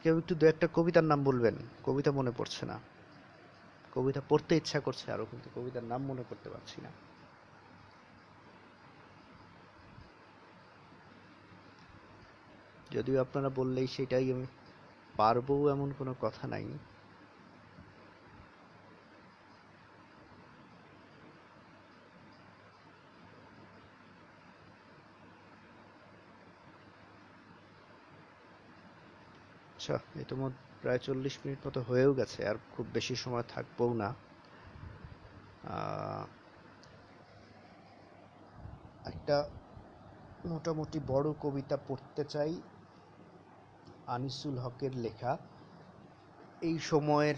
কেউ একটু দু একটা কবিতার নাম বলবেন? কবিতা মনে পড়ছে না, কবিতা পড়তে ইচ্ছা করছে আরো, কিন্তু কবিতার নাম মনে করতে পারছি না। যদিও আপনারা বললেই সেটাই আমি পারবো এমন কোনো কথা নাই। আচ্ছা, ইতিমধ্যে প্রায় 40 মিনিট মতো হয়েও গেছে, আর খুব বেশি সময় থাকবও না। একটা মোটামুটি বড় কবিতা পড়তে চাই, আনিসুল হকের লেখা, এই সময়ের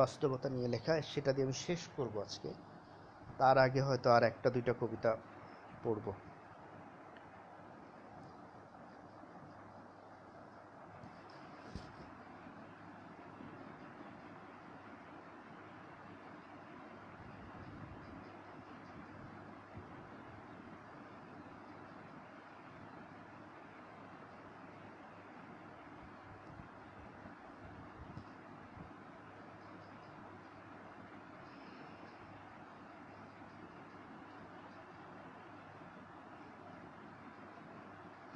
বাস্তবতা নিয়ে লেখা। সেটা দিয়ে আমি শেষ করব আজকে। তার আগে হয়তো আর একটা দুইটা কবিতা পড়ব।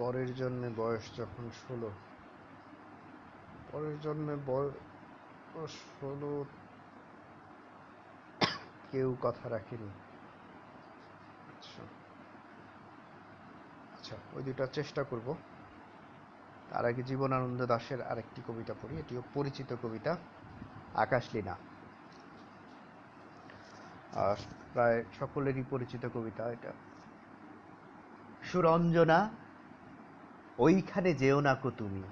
পরের জন্মে বয়স যখন 16, পরের জন্মে বয়স 16 কেউ কথা রাখেনি। আচ্ছা, ওই দুটা চেষ্টা করব। তার আগে জীবনানন্দ দাশের আরেকটি কবিতা পড়ি, এটিও পরিচিত কবিতা, আকাশলীনা। আর প্রায় সকলেরই পরিচিত কবিতা এটা। সুরঞ্জনা, ওইখানে যেও না কো তুমি,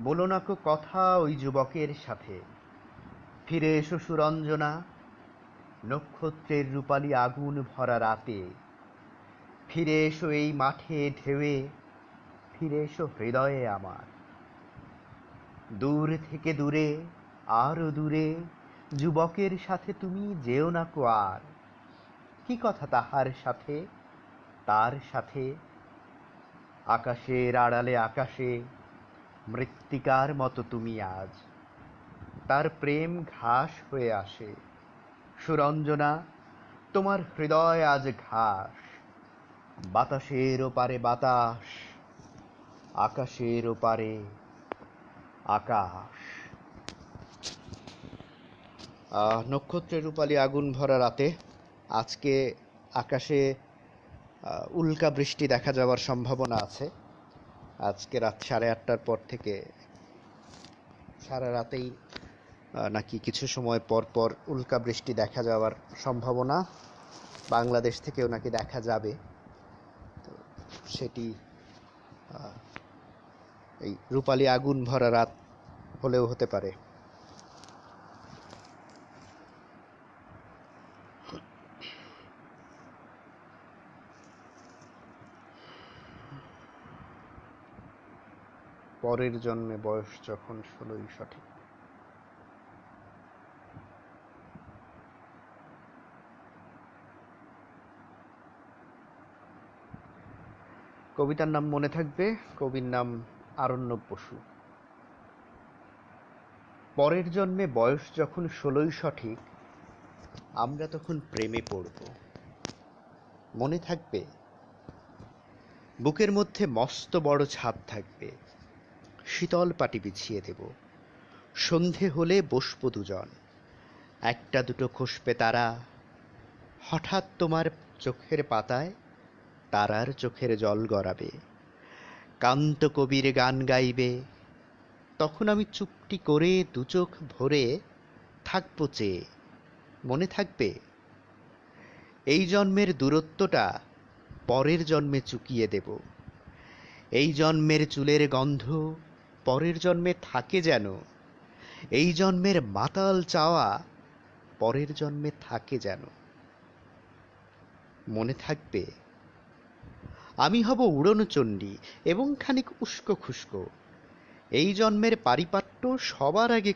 বলো না কো কথা ওই যুবকের সাথে। ফিরে এসো সুরঞ্জনা, নক্ষত্রের রূপালী আগুন ভরা রাতে। ফিরে এসো এই মাঠে ঢেউয়ে, ফিরে এসো হৃদয়ে আমার। দূর থেকে দূরে, আরো দূরে, যুবকের সাথে তুমি যেও না কো আর। কি কথা তাহার সাথে, তার সাথে? আকাশের আড়ালে আকাশে, মৃত্তিকার মতো তুমি আজ। তার প্রেম ঘাস হয়ে আসে। সুরঞ্জনা, তোমার হৃদয় আজ ঘাস। বাতাসের ওপারে বাতাস, আকাশের ওপারে আকাশ। নক্ষত্রের রূপালী আগুন ভরা রাতে আজকে আকাশে উল্কা বৃষ্টি দেখা যাওয়ার সম্ভাবনা আছে। আজকে রাত 8:30টার পর থেকে সারা রাতেই নাকি কিছু সময় পর পর উল্কা বৃষ্টি দেখা যাওয়ার সম্ভাবনা, বাংলাদেশ থেকেও নাকি দেখা যাবে। তো সেটি এই রূপালী আগুন ভরা রাত হলেও হতে পারে। পরের জন্মে বয়স যখন 16ই সঠিক। কবিতার নাম মনে থাকবে, কবির নাম আরণ্যক বসু। পরের জন্মে বয়স যখন 16ই সঠিক, আমরা তখন প্রেমে পড়ব। মনে থাকবে, বুকের মধ্যে মস্ত বড় ছাদ থাকবে, শীতল পাটি বিছিয়ে দেব। সন্ধে হলে বসবো দুজন, একটা দুটো খসবে তারা, হঠাৎ তোমার চোখের পাতায় তারার চোখের জল গড়াবে, কান্ত কবির গান গাইবে, তখন আমি চুপটি করে দু চোখ ভরে থাকবো চেয়ে। মনে থাকবে? এই জন্মের দূরত্বটা পরের জন্মে চুকিয়ে দেব। এই জন্মের চুলের গন্ধ পরের জন্মে থাকে যেন, এই জন্মের মাতাল চাওয়া পরের জন্মে থাকে যেন। মনে থাকবে? আমি হব উড়নচণ্ডী এবং খানিক উস্কো খুস্কো। এই জন্মের পারিপাট্য সবার আগে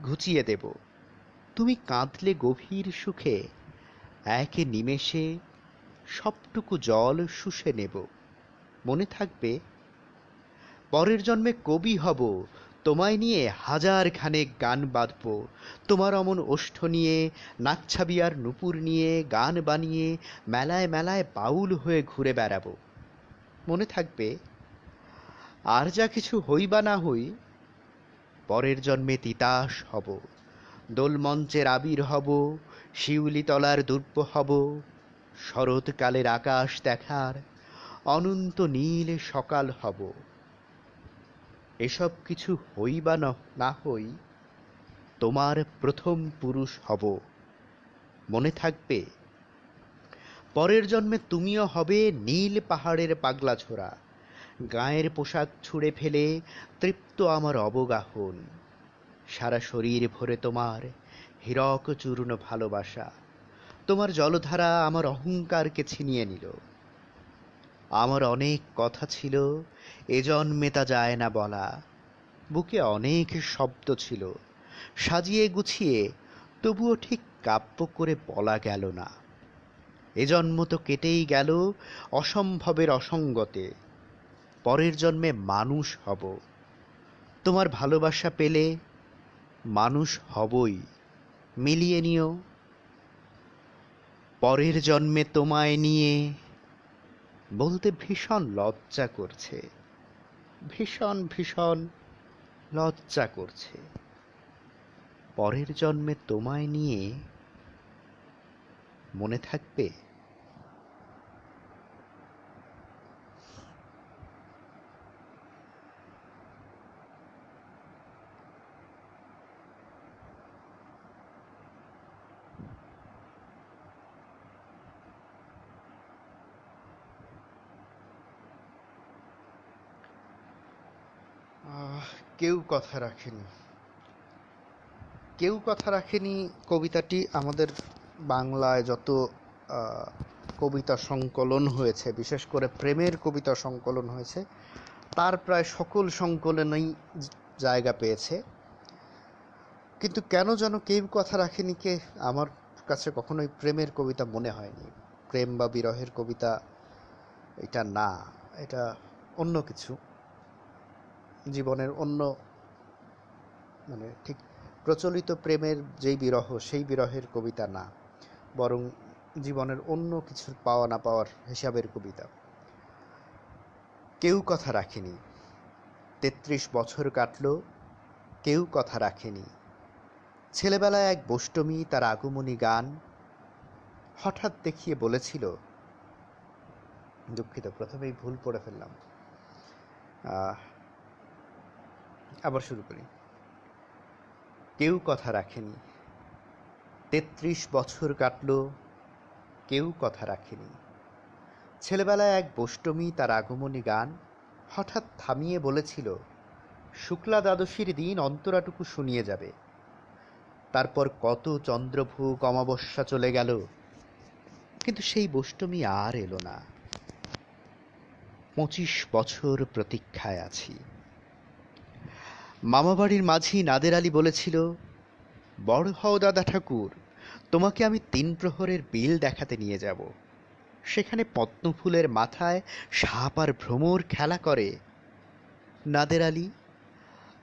ঘুচিয়ে দেব। তুমি কাঁদলে গভীর সুখে, এক নিমেষে সবটুকু জল শুষে নেব। মনে থাকবে? পরের জন্মে কবি হব, তোমায় নিয়ে হাজার খানেক গান বাঁধব। তোমার অমন ওষ্ঠ নিয়ে, নাকছাবি আর নুপুর নিয়ে গান বানিয়ে মেলায় মেলায় বাউল হয়ে ঘুরে বেড়াবো। মনে থাকবে? আর যা কিছু হই বা না হই, পরের জন্মে তিতাস হব, দোলমঞ্চের আবির হব, শিউলিতলার দুর্ব হব, শরৎকালের আকাশ দেখার অনন্ত নীল সকাল হব। এসব কিছু হই বা না হই, তোমার প্রথম পুরুষ হব। মনে থাকবে? পরের জন্মে তুমিও হবে নীল পাহাড়ের পাগলা ছোড়া, গায়ের পোশাক ছুঁড়ে ফেলে তৃপ্ত আমার অবগাহন। সারা শরীর ভরে তোমার হীরক চূর্ণ ভালোবাসা, তোমার জলধারা আমার অহংকারকে ছিনিয়ে নিল। আমার অনেক কথা ছিল, এ জন্মে তা যায় না বলা। বুকে অনেক শব্দ ছিল, সাজিয়ে গুছিয়ে তবুও ঠিক কাব্য করে বলা গেল না। এ জন্ম তো কেটেই গেল অসম্ভবের অসঙ্গতে। পরের জন্মে মানুষ হব, তোমার ভালোবাসা পেলে মানুষ হবই। মিলিয়ে নিও। পরের জন্মে তোমায় নিয়ে বলতে ভীষণ লজ্জা করছে, ভীষণ ভীষণ লজ্জা করছে। পরের জন্মে তোমায় নিয়ে। মনে থাকবে? কেউ কথা রাখেনি, কেউ কথা রাখেনি কবিতাটি আমাদের বাংলায় যত কবিতা সংকলন হয়েছে, বিশেষ করে প্রেমের কবিতা সংকলন হয়েছে, তার প্রায় সকল সংকলনেই জায়গা পেয়েছে। কিন্তু কেন যেন কেউ কথা রাখেনি কে আমার কাছে কখনোই প্রেমের কবিতা মনে হয়নি। প্রেম বা বিরহের কবিতা এটা না, এটা অন্য কিছু, জীবনের অন্য, মানে ঠিক প্রচলিত প্রেমের যেই বিরহ সেই বিরহের কবিতা না, বরং জীবনের অন্য কিছুর পাওয়া না পাওয়ার হিসাবের কবিতা। কেউ কথা রাখেনি। ৩৩ বছর কাটল, কেউ কথা রাখেনি। ছেলেবেলায় এক বোষ্টমী তার আগমনী গান হঠাৎ দেখিয়ে বলেছিল, দুঃখিত প্রথমেই ভুল পড়ে ফেললাম, আবার শুরু করি। কেউ কথা রাখেনি। ৩৩ বছর কাটল, কেউ কথা রাখেনি। ছেলেবেলায় এক বোষ্টমী তার আগমনী গান হঠাৎ থামিয়ে বলেছিল, শুক্লা দ্বাদশীর দিন অন্তরাটুকু শুনিয়ে যাবে। তারপর কত চন্দ্রভোগ অমাবস্যা চলে গেল, কিন্তু সেই বোষ্টমী আর এলো না। ২৫ বছর প্রতীক্ষায় আছি। মামাবাড়ির মাঝি নাদের আলী বলেছিল, বড় হও দাদা ঠাকুর, তোমাকে আমি ৩ প্রহরের বিল দেখাতে নিয়ে যাব। সেখানে পদ্মফুলের মাথায় সাপ আর ভ্রমর খেলা করে। নাদের আলী,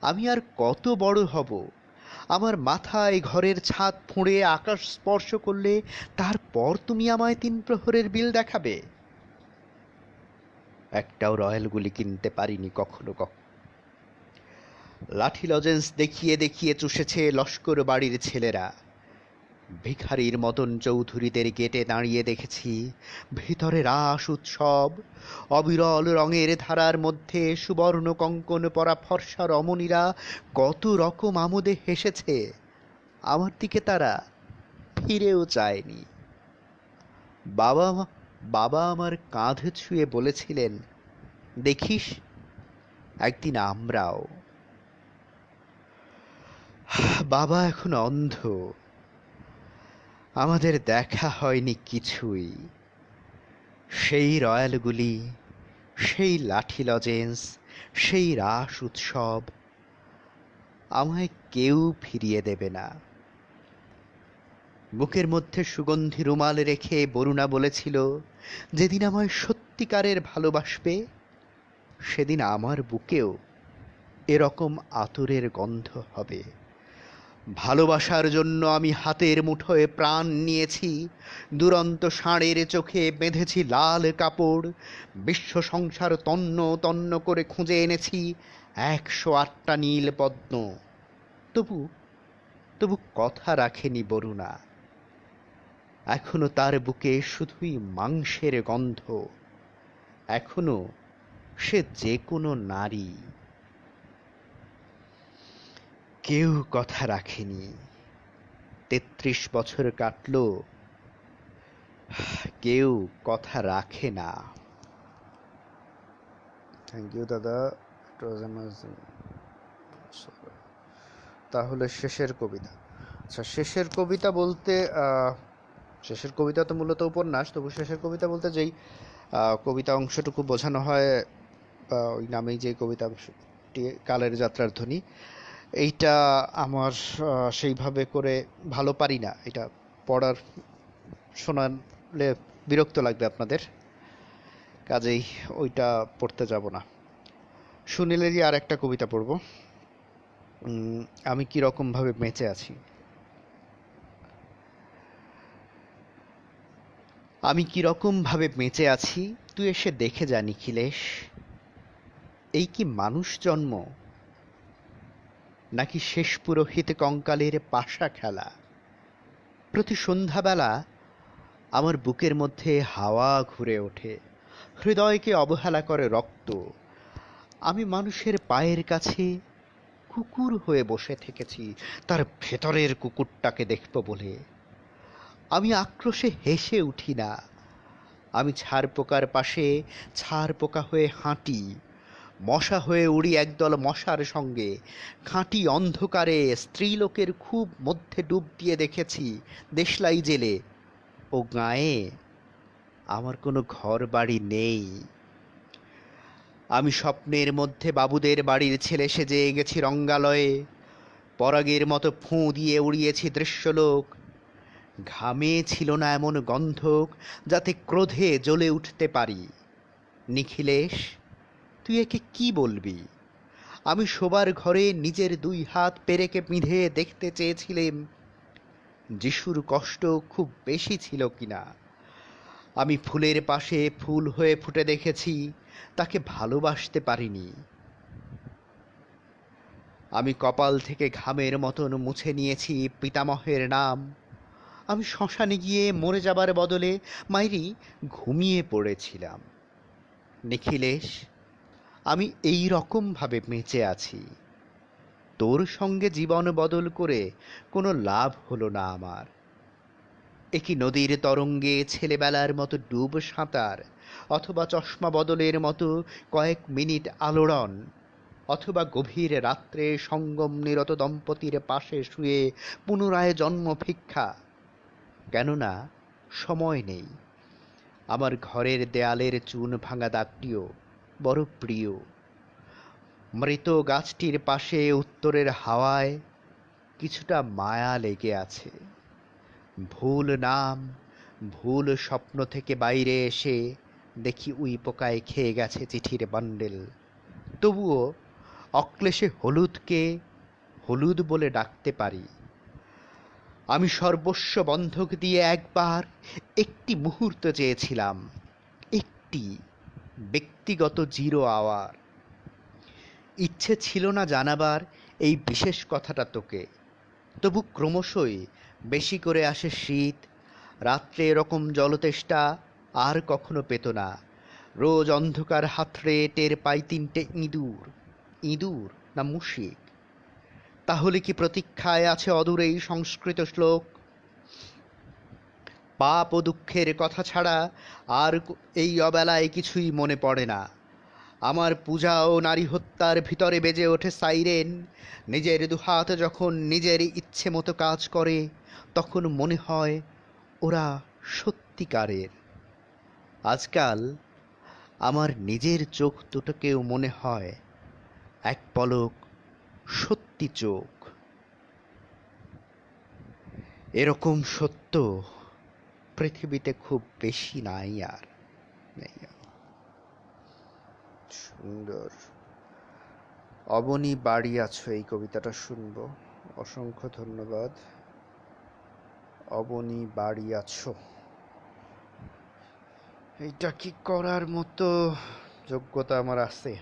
আমি আর কত বড় হব? আমার মাথায় ঘরের ছাদ ফুঁড়ে আকাশ স্পর্শ করলে তারপর তুমি আমায় ৩ প্রহরের বিল দেখাবে? একটাও রয়্যাল গুলি কিনতে পারিনি কখনো। লাঠি লজেন্স দেখিয়ে দেখিয়ে চুষেছে লস্কর বাড়ির ছেলেরা। ভিখারির মতন চৌধুরীদের গেটে দাঁড়িয়ে দেখেছি ভিতরে রাস উৎসব, অবিরল রঙের ধারার মধ্যে সুবর্ণ কঙ্কন পরা ফর্সা রমণীরা কত রকম আমোদে হেসেছে। আমার দিকে তারা ফিরেও চায়নি। বাবা বাবা আমার কাঁধ ছুঁয়ে বলেছিলেন, দেখিস একদিন আমরাও। বাবা এখন অন্ধ, আমাদের দেখা হয়নি কিছুই। সেই রয়্যালগুলি, সেই লাঠি লজেন্স, সেই রাস উৎসব আমায় কেউ ফিরিয়ে দেবে না। বুকের মধ্যে সুগন্ধি রুমাল রেখে বরুণা বলেছিল, যেদিন আমায় সত্যিকারের ভালোবাসবে সেদিন আমার বুকেও এরকম আতরের গন্ধ হবে। ভালোবাসার জন্য আমি হাতের মুঠোয় প্রাণ নিয়েছি, দুরন্ত ষাঁড়ের চোখে বেঁধেছি লাল কাপড়, বিশ্ব সংসার তন্ন তন্ন করে খুঁজে এনেছি 108টা নীল পদ্ম। তবু তবু কথা রাখেনি বরুণা। এখনো তার বুকে শুধুই মাংসের গন্ধ, এখনো সে যে কোনো নারী। কেউ কথা রাখেনি। 33 বছর কাটলো, কেউ কথা রাখে না। থ্যাংক ইউ দাদা। তাহলে শেষের কবিতা। আচ্ছা, শেষের কবিতা বলতে শেষের কবিতা তো মূলত উপন্যাস, তবু শেষের কবিতা বলতে যেই কবিতা অংশটুকু বোঝানো হয় ওই নামেই যে কবিতা অংশটি কালের যাত্রার ধ্বনি, এইটা আমার সেইভাবে করে ভালো পারি না। এটা পড়ার শোনালে বিরক্ত লাগবে আপনাদের, কাজেই ওইটা পড়তে যাব না। সুনীলেরই আর একটা কবিতা পড়ব, আমি কি রকম ভাবে বেঁচে আছি। আমি কি রকম ভাবে বেঁচে আছি তুই এসে দেখে যা নিখিলেশ। এই কি মানুষ জন্ম, নাকি শেষ পুরোহিত কঙ্কালের পাশা খেলা। প্রতি সন্ধ্যাবেলা আমার বুকের মধ্যে হাওয়া ঘুরে ওঠে, হৃদয়কে অবহেলা করে রক্ত। আমি মানুষের পায়ের কাছে কুকুর হয়ে বসে থেকেছি তার ভেতরের কুকুরটাকে দেখব বলে। আমি আক্রোশে হেসে উঠি না, আমি ছার পোকার পাশে ছার পোকা হয়ে হাঁটি, মশা হয়ে উড়ি একদল মশার সঙ্গে। খাঁটি অন্ধকারে স্ত্রীলোকের খুব মধ্যে ডুব দিয়ে দেখেছি দেশলাই জেলে। ও গাঁয়ে আমার কোনো ঘর বাড়ি নেই। আমি স্বপ্নের মধ্যে বাবুদের বাড়ির ছেলে সেজে গেছি রঙ্গালয়ে, পরাগের মতো ফুঁ দিয়ে উড়িয়েছি দৃশ্যলোক। ঘামে ছিল না এমন গন্ধক যাতে ক্রোধে জ্বলে উঠতে পারি। নিখিলেশ, তুই একে কি বলবি। আমি শোবার ঘরে নিজের 2 হাত পেরেকে বিঁধে দেখতে চেয়েছিলাম যিশুর কষ্ট খুব বেশি ছিল কিনা। আমি ফুলের পাশে ফুল হয়ে ফুটে দেখেছি, তাকে ভালোবাসতে পারিনি। আমি কপাল থেকে ঘামের মতন মুছে নিয়েছি পিতামহের নাম। আমি শ্মশানে গিয়ে মরে যাবার বদলে মাইরি ঘুমিয়ে পড়েছিলাম। নিখিলেশ, আমি এই রকম ভাবে বেঁচে আছি। তোর সঙ্গে জীবন বদল করে কোনো লাভ হলো না আমার। একই নদীর তরঙ্গে ছেলেবেলার মতো ডুব সাঁতার, অথবা চশমা বদলের মতো কয়েক মিনিট আলোড়ন, অথবা গভীর রাত্রে সঙ্গম নিরত দম্পতির পাশে শুয়ে পুনরায় জন্ম ভিক্ষা। কেননা সময় নেই। আমার ঘরের দেয়ালের চুন ভাঙা দাগটিও বড় প্রিয়। মৃত গাছটির পাশে উত্তরের হাওয়ায় কিছুটা মায়া লেগে আছে। ভুল নাম, ভুল স্বপ্ন থেকে বাইরে এসে দেখি উই পোকায় খেয়ে গেছে চিঠির বান্ডেল। তবুও অক্লেশে হলুদকে হলুদ বলে ডাকতে পারি। আমি সর্বস্ব বন্ধক দিয়ে একবার একটি মুহূর্ত চেয়েছিলাম, একটি ব্যক্তিগত 0 আওয়ার। ইচ্ছে ছিল না জানাবার এই বিশেষ কথাটা তোকে, তবু ক্রমশই বেশি করে আসে শীত, রাত্রে এরকম জলতেষ্টা আর কখনো পেত না। রোজ অন্ধকার হাতড়ে টের পাই তিনটে ইঁদুর। ইঁদুর না মুশিক? তাহলে কি প্রতীক্ষায় আছে অদূর এই সংস্কৃত শ্লোক? পাপ ও দুঃখের কথা ছাড়া আর এই অবেলায় কিছুই মনে পড়ে না। আমার পূজা ও নারী হত্যার ভিতরে বেজে ওঠে সাইরেন। নিজের দুহাত যখন নিজের ইচ্ছে মতো কাজ করে, তখন মনে হয় ওরা সত্যিকারের। আজকাল আমার নিজের চোখ দুটোকেও মনে হয় এক পলক সত্যি চোখ। এরকম সত্য পৃথিবীতে খুব বেশি নাই আর নেই আর। সুন্দর। অবনী বাড়ি আছো, এই কবিতাটা শুনবো। অসংখ্য ধন্যবাদ। অবনী বাড়ি আছো, এইটা কি করার মতো যোগ্যতা আমার আছে?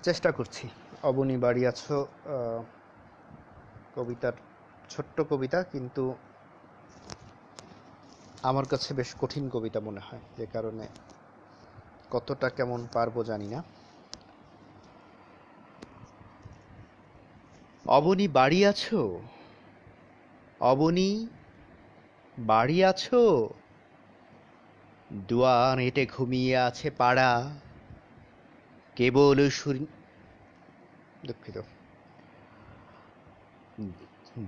চেষ্টা করছি। অবনী বাড়ি আছো কবিতার ছোট্ট কবিতা, কিন্তু আমার কাছে বেশ কঠিন কবিতা মনে হয়, যে কারণে কতটা কেমন পারবো জানি না। অবনী বাড়ি আছো, অবনী বাড়ি আছো, দুয়ার এঁটে ঘুমিয়ে আছে পাড়া, কেবল দুঃখিত,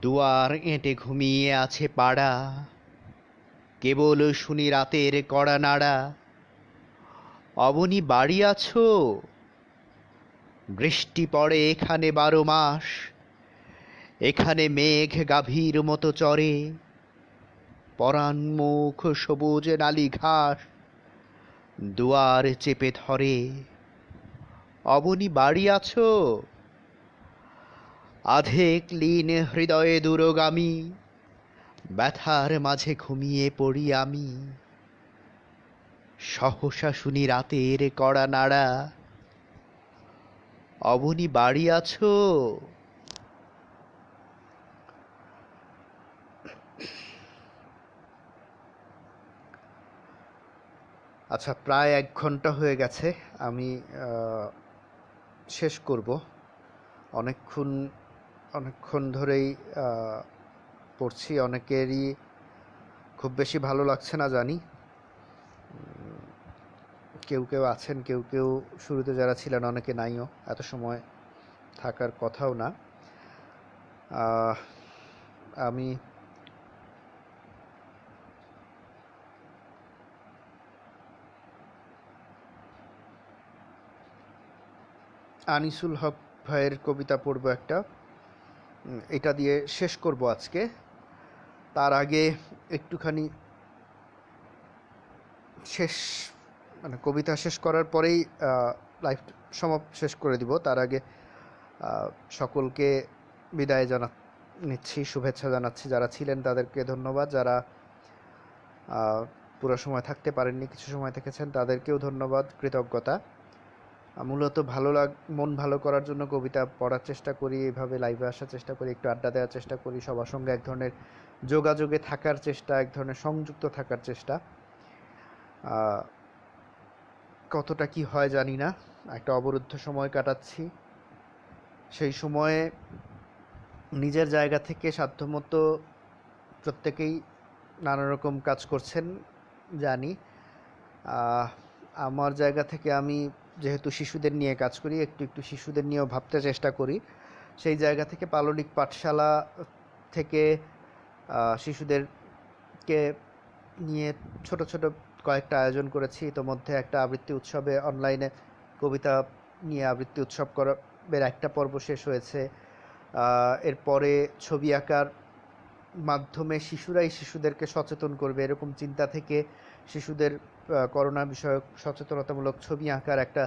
দুয়ার এঁটে ঘুমিয়ে আছে পাড়া, কেবল শুনি রাতের কড়া নাড়া। অবনী বাড়ি আছো, বৃষ্টি পড়ে এখানে 12 মাস, এখানে মেঘ গাভীর মতো চরে, পরাণ মুখ সবুজ নালি ঘাস দুয়ার চেপে ধরে। অবনী বাড়ি আছো, আধেক লীন হৃদয়ে দূরগামী, ব্যথার মাঝে ঘুমিয়ে পড়ি আমি, সহসা শুনি রাতের কড়া নাড়া। অবনী বাড়ি আছো। আচ্ছা, প্রায় 1 ঘন্টা হয়ে গেছে, আমি শেষ করব। অনেকক্ষণ অনেকক্ষণ ধরেই পড়ছি, অনেকেরই খুব বেশি ভালো লাগছে না জানি। কেউ কেউ আছেন, কেউ কেউ শুরুতে যারা ছিলেন অনেকে নাইও, এত সময় থাকার কথাও না। আমি আনিসুল হক ভাইয়ের কবিতা পড়ব একটা, এটা দিয়ে শেষ করব আজকে। তার আগে একটুখানি শেষ মানে কবিতা শেষ করার পরেই লাইভ শেষ করে দিব। তার আগে সকলকে বিদায় নিচ্ছি, শুভেচ্ছা জানাচ্ছি। যারা ছিলেন তাদেরকে ধন্যবাদ, যারা পুরো সময় থাকতে পারেননি, কিছু সময় থেকেছেন, তাদেরকেও ধন্যবাদ, কৃতজ্ঞতা। মূলত মন ভালো করার জন্য কবিতা পড়ার চেষ্টা করি, এইভাবে লাইভে আসার চেষ্টা করি, একটু আড্ডা দেওয়ার চেষ্টা করি, সবার সঙ্গে এক ধরনের যোগাযোগে থাকার চেষ্টা, এক ধরনের সংযুক্ত থাকার চেষ্টা। কতটা কি হয় জানি না, একটা অবরুদ্ধ সময় কাটাচ্ছি। সেই সময়ে নিজের জায়গা থেকে সাধ্যমতো প্রত্যেকেই নানা রকম কাজ করছেন জানি। আমার জায়গা থেকে আমি যেহেতু শিশুদের নিয়ে কাজ করি, একটু একটু শিশুদের নিয়েও ভাবতে চেষ্টা করি। সেই জায়গা থেকে পাললিক পাঠশালা থেকে শিশুদেরকে নিয়ে ছোট ছোট কয়েকটা আয়োজন করেছি। ইতোমধ্যে একটা আবৃত্তি উৎসবে অনলাইনে কবিতা নিয়ে আবৃত্তি উৎসব করার একটা পর্ব শেষ হয়েছে। এরপরে ছবি আঁকার মাধ্যমে শিশুরাই শিশুদেরকে সচেতন করবে, এরকম চিন্তা থেকে শিশুদের করোনা বিষয়ক সচেতনতামূলক ছবি আঁকার একটা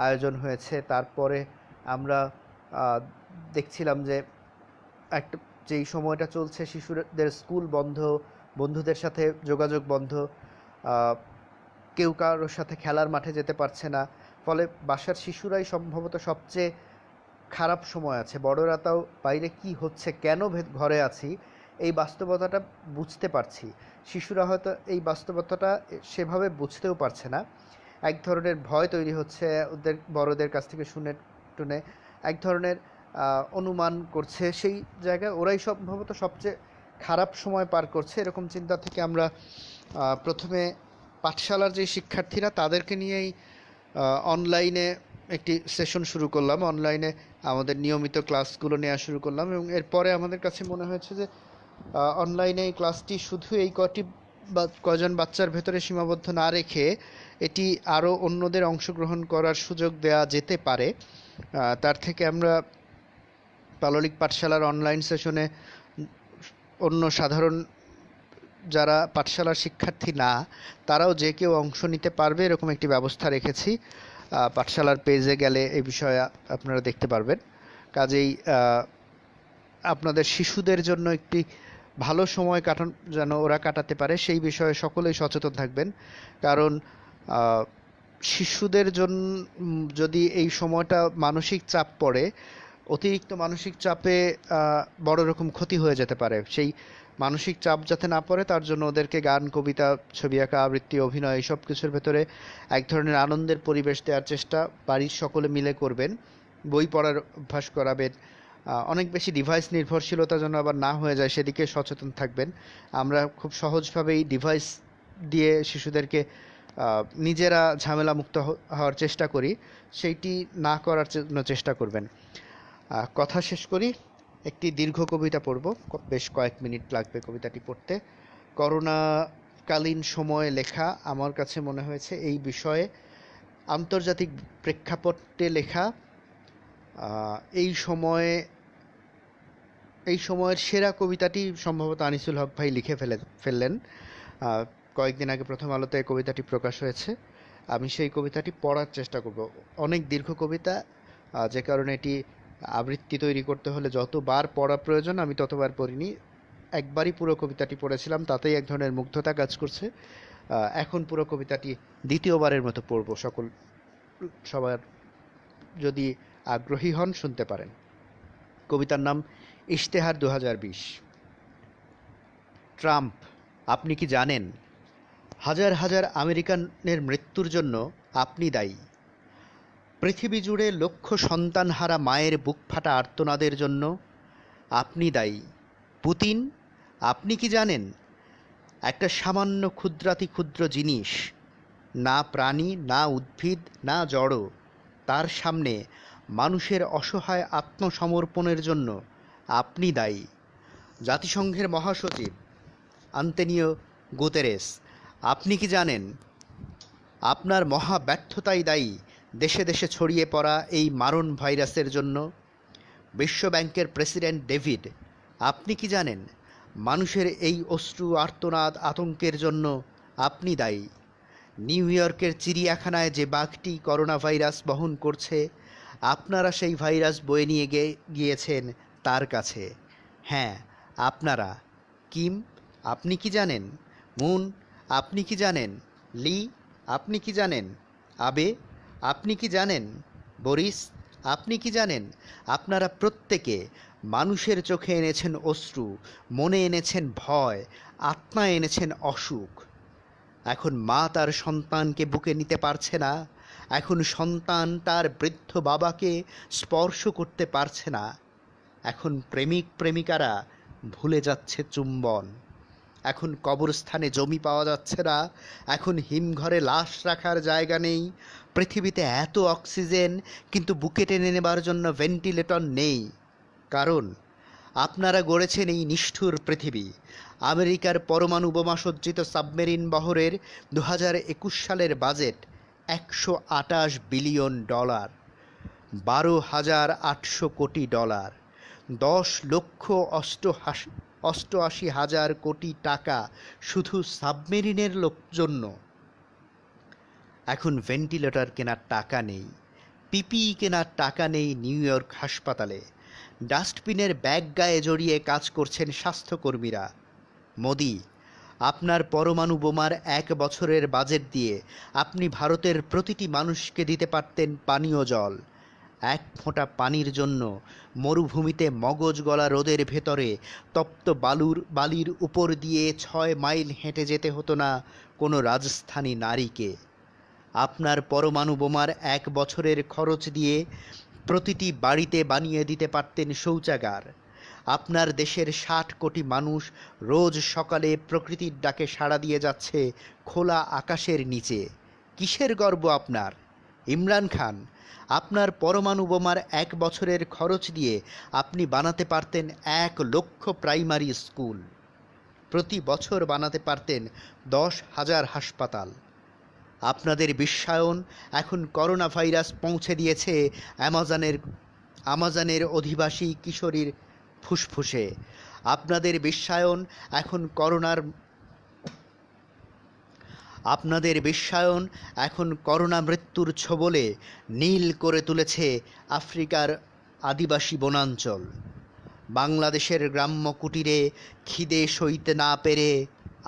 আয়োজন হয়েছে। তারপরে আমরা দেখছিলাম যে যেই সময়টা চলছে, শিশুদের স্কুল বন্ধ, বন্ধুদের সাথে যোগাযোগ বন্ধ, কেউ কারোর সাথে খেলার মাঠে যেতে পারছে না, ফলে বাসার শিশুরাই সম্ভবত সবচেয়ে খারাপ সময় আছে। বড়রা তাও বাইরে কি হচ্ছে, কেন ঘরে আছি, এই বাস্তবতাটা বুঝতে পারছি। শিশুরা হয়তো এই বাস্তবতাটা সেভাবে বুঝতেও পারছে না। এক ধরনের ভয় তৈরি হচ্ছে ওদের বড়দের কাছ থেকে শুনে টুনে, এক ধরনের অনুমান করছে। সেই জায়গায় ওরাই সম্ভবত সবচেয়ে খারাপ সময় পার করছে। এরকম চিন্তা থেকে আমরা প্রথমে পাঠশালার যে শিক্ষার্থীরা তাদেরকে নিয়েই অনলাইনে একটি সেশন শুরু করলাম, অনলাইনে আমাদের নিয়মিত ক্লাসগুলো নেওয়া শুরু করলাম। এবং এরপরে আমাদের কাছে মনে হয়েছে যে অনলাইনে এই ক্লাসটি শুধু এই কয়জন বাচ্চার ভেতরে সীমাবদ্ধ না রেখে এটি আরও অন্যদের অংশগ্রহণ করার সুযোগ দেওয়া যেতে পারে। তার থেকে আমরা পাললিক পাঠশালার অনলাইন সেশনে অন্য সাধারণ যারা পাঠশালার শিক্ষার্থী না, তারাও যে কেউ অংশ নিতে পারবে এরকম একটি ব্যবস্থা রেখেছি। পাঠশালার পেজে গেলে এই বিষয়ে আপনারা দেখতে পারবেন। কাজেই আপনাদের শিশুদের জন্য একটি ভালো সময় যেন ওরা কাটাতে পারে সেই বিষয়ে সকলেই সচেতন থাকবেন। কারণ শিশুদের জন্য যদি এই সময়টা মানসিক চাপ পড়ে, অতিরিক্ত মানসিক চাপে বড় রকম ক্ষতি হয়ে যেতে পারে। সেই মানসিক চাপ যাতে না পড়ে তার জন্য ওদেরকে গান, কবিতা, ছবি আঁকা, আবৃত্তি, অভিনয় এইসব কিছুর ভেতরে এক ধরনের আনন্দের পরিবেশ দেওয়ার চেষ্টা বাড়ির সকলে মিলে করবেন। বই পড়ার অভ্যাস করাবেন। অনেক বেশি ডিভাইস নির্ভরশীলতা যেন আবার না হয়ে যায় সেদিকে সচেতন থাকবেন। আমরা খুব সহজভাবেই ডিভাইস দিয়ে শিশুদেরকে নিজেরা ঝামেলা মুক্ত হওয়ার চেষ্টা করি, সেইটি না করার জন্য চেষ্টা করবেন। কথা শেষ করি, একটি দীর্ঘ কবিতা পড়ব, বেশ কয়েক মিনিট লাগবে কবিতাটি পড়তে। করোনাকালীন সময়ে লেখা, আমার কাছে মনে হয়েছে এই বিষয়ে আন্তর্জাতিক প্রেক্ষাপটে লেখা। এই সময়ের সেরা কবিতাটি সম্ভবত আনিসুল হক ভাই লিখে ফেললেন। কয়েকদিন আগে প্রথম আলোতে কবিতাটি প্রকাশ হয়েছে। আমি সেই কবিতাটি পড়ার চেষ্টা করব। অনেক দীর্ঘ কবিতা, যে কারণে এটি আবৃত্তি তৈরি করতে হলে যতবার পড়া প্রয়োজন আমি ততবার পড়িনি। একবারই পুরো কবিতাটি পড়েছিলাম, তাতেই এক ধরনের মুগ্ধতা কাজ করছে। এখন পুরো কবিতাটি দ্বিতীয়বারের মতো পড়ব। সবার যদি আগ্রহী হন শুনতে পারেন। কবিতার নাম ইশতেহার 2020। ট্রাম্প, আপনি কি জানেন হাজার হাজার আমেরিকানের মৃত্যুর জন্য আপনি দায়ী? পৃথিবী জুড়ে লক্ষ সন্তানহারা মায়ের বুকফাটা আর্তনাদের জন্য আপনি দায়ী। পুতিন, আপনি কি জানেন একটা সামান্য ক্ষুদ্রাতি ক্ষুদ্র জিনিস, না প্রাণী, না উদ্ভিদ, না জড়, তার সামনে মানুষের অসহায় আত্মসমর্পণের জন্য আপনি দায়ী। জাতিসংঘের মহাসচিব আন্তোনিও গুতেরেস, আপনি কি জানেন আপনার মহা ব্যর্থতাই দায়ী দেশে দেশে ছড়িয়ে পড়া এই মারণ ভাইরাসের জন্য? বিশ্বব্যাংকের প্রেসিডেন্ট ডেভিড, আপনি কি জানেন মানুষের এই অশ্রু আর্তনাদ আতঙ্কের জন্য আপনি দায়ী? নিউ ইয়র্কের চিড়িয়াখানায় যে বাঘটি করোনা ভাইরাস বহন করছে, আপনারা সেই ভাইরাস বয়ে নিয়ে গিয়েছেন তার কাছে। হ্যাঁ, আপনারা। কিম, আপনি কি জানেন? মুন, আপনি কি জানেন? লি, আপনি কি জানেন? আবে, আপনি কি জানেন? বরিস, আপনি কি জানেন আপনারা প্রত্যেকে মানুষের চোখে এনেছেন অশ্রু, মনে এনেছেন ভয়, আত্মায় এনেছেন অসুখ। এখন মা তার সন্তানকে বুকে নিতে পারছে না, এখন সন্তান তার বৃদ্ধ বাবাকে স্পর্শ করতে পারছে না, এখন প্রেমিক প্রেমিকারা ভুলে যাচ্ছে চুম্বন, এখন কবরস্থানে জমি পাওয়া যাচ্ছে না, এখন হিমঘরে লাশ রাখার জায়গা নেই, পৃথিবীতে এত অক্সিজেন কিন্তু বুকে টেনে নেবার জন্য ভেন্টিলেটর নেই। কারণ আপনারা গড়েছেন এই নিষ্ঠুর পৃথিবী। আমেরিকার পরমাণু বোমা সজ্জিত সাবমেরিন বহরের 2021 সালের বাজেট $128 বিলিয়ন, 12,800 কোটি ডলার, 10,88,000 কোটি টাকা শুধু সাবমেরিনের জন্য। এখন ভেন্টিলেটর কেনার টাকা নেই, পিপিই কেনার টাকা নেই নিউ ইয়র্ক হাসপাতালে। ডাস্টবিনের ব্যাগ গায়ে জড়িয়ে কাজ করছেন স্বাস্থ্যকর্মীরা। মোদি, আপনার পরমাণু বোমার 1 বছরের বাজেট দিয়ে আপনি ভারতের প্রতিটি মানুষকে দিতে পারতেন পানীয় জল। এক ফোঁটা পানির জন্য মরুভূমিতে মগজ গলা রোদের ভেতরে তপ্ত বালির উপর দিয়ে 6 মাইল হেঁটে যেতে হতো না কোনো রাজস্থানী নারীকে। আপনার পরমাণু বোমার 1 বছরের খরচ দিয়ে প্রতিটি বাড়িতে বানিয়ে দিতে পারতেন শৌচাগার। আপনার দেশের 60 কোটি মানুষ রোজ সকালে প্রকৃতির ডাকে সাড়া দিয়ে যাচ্ছে খোলা আকাশের নিচে। কিসের গর্ব আপনার, ইমরান খান? আপনার পরমাণু বোমার 1 বছরের খরচ দিয়ে আপনি বানাতে পারতেন 1 লক্ষ প্রাইমারি স্কুল। প্রতি বছর বানাতে পারতেন 10,000 হাসপাতাল। আপনাদের বিশ্বায়ন এখন করোনা ভাইরাস পৌঁছে দিয়েছে আমাজনের অধিবাসী কিশোরীর ফুসফুসে। আপনাদের বিশ্বায়ন এখন করোনা মৃত্যুর ছোবলে নীল করে তুলেছে আফ্রিকার আদিবাসী বনাঞ্চল। বাংলাদেশের গ্রাম্য কুটিরে খিদে সইতে না পেরে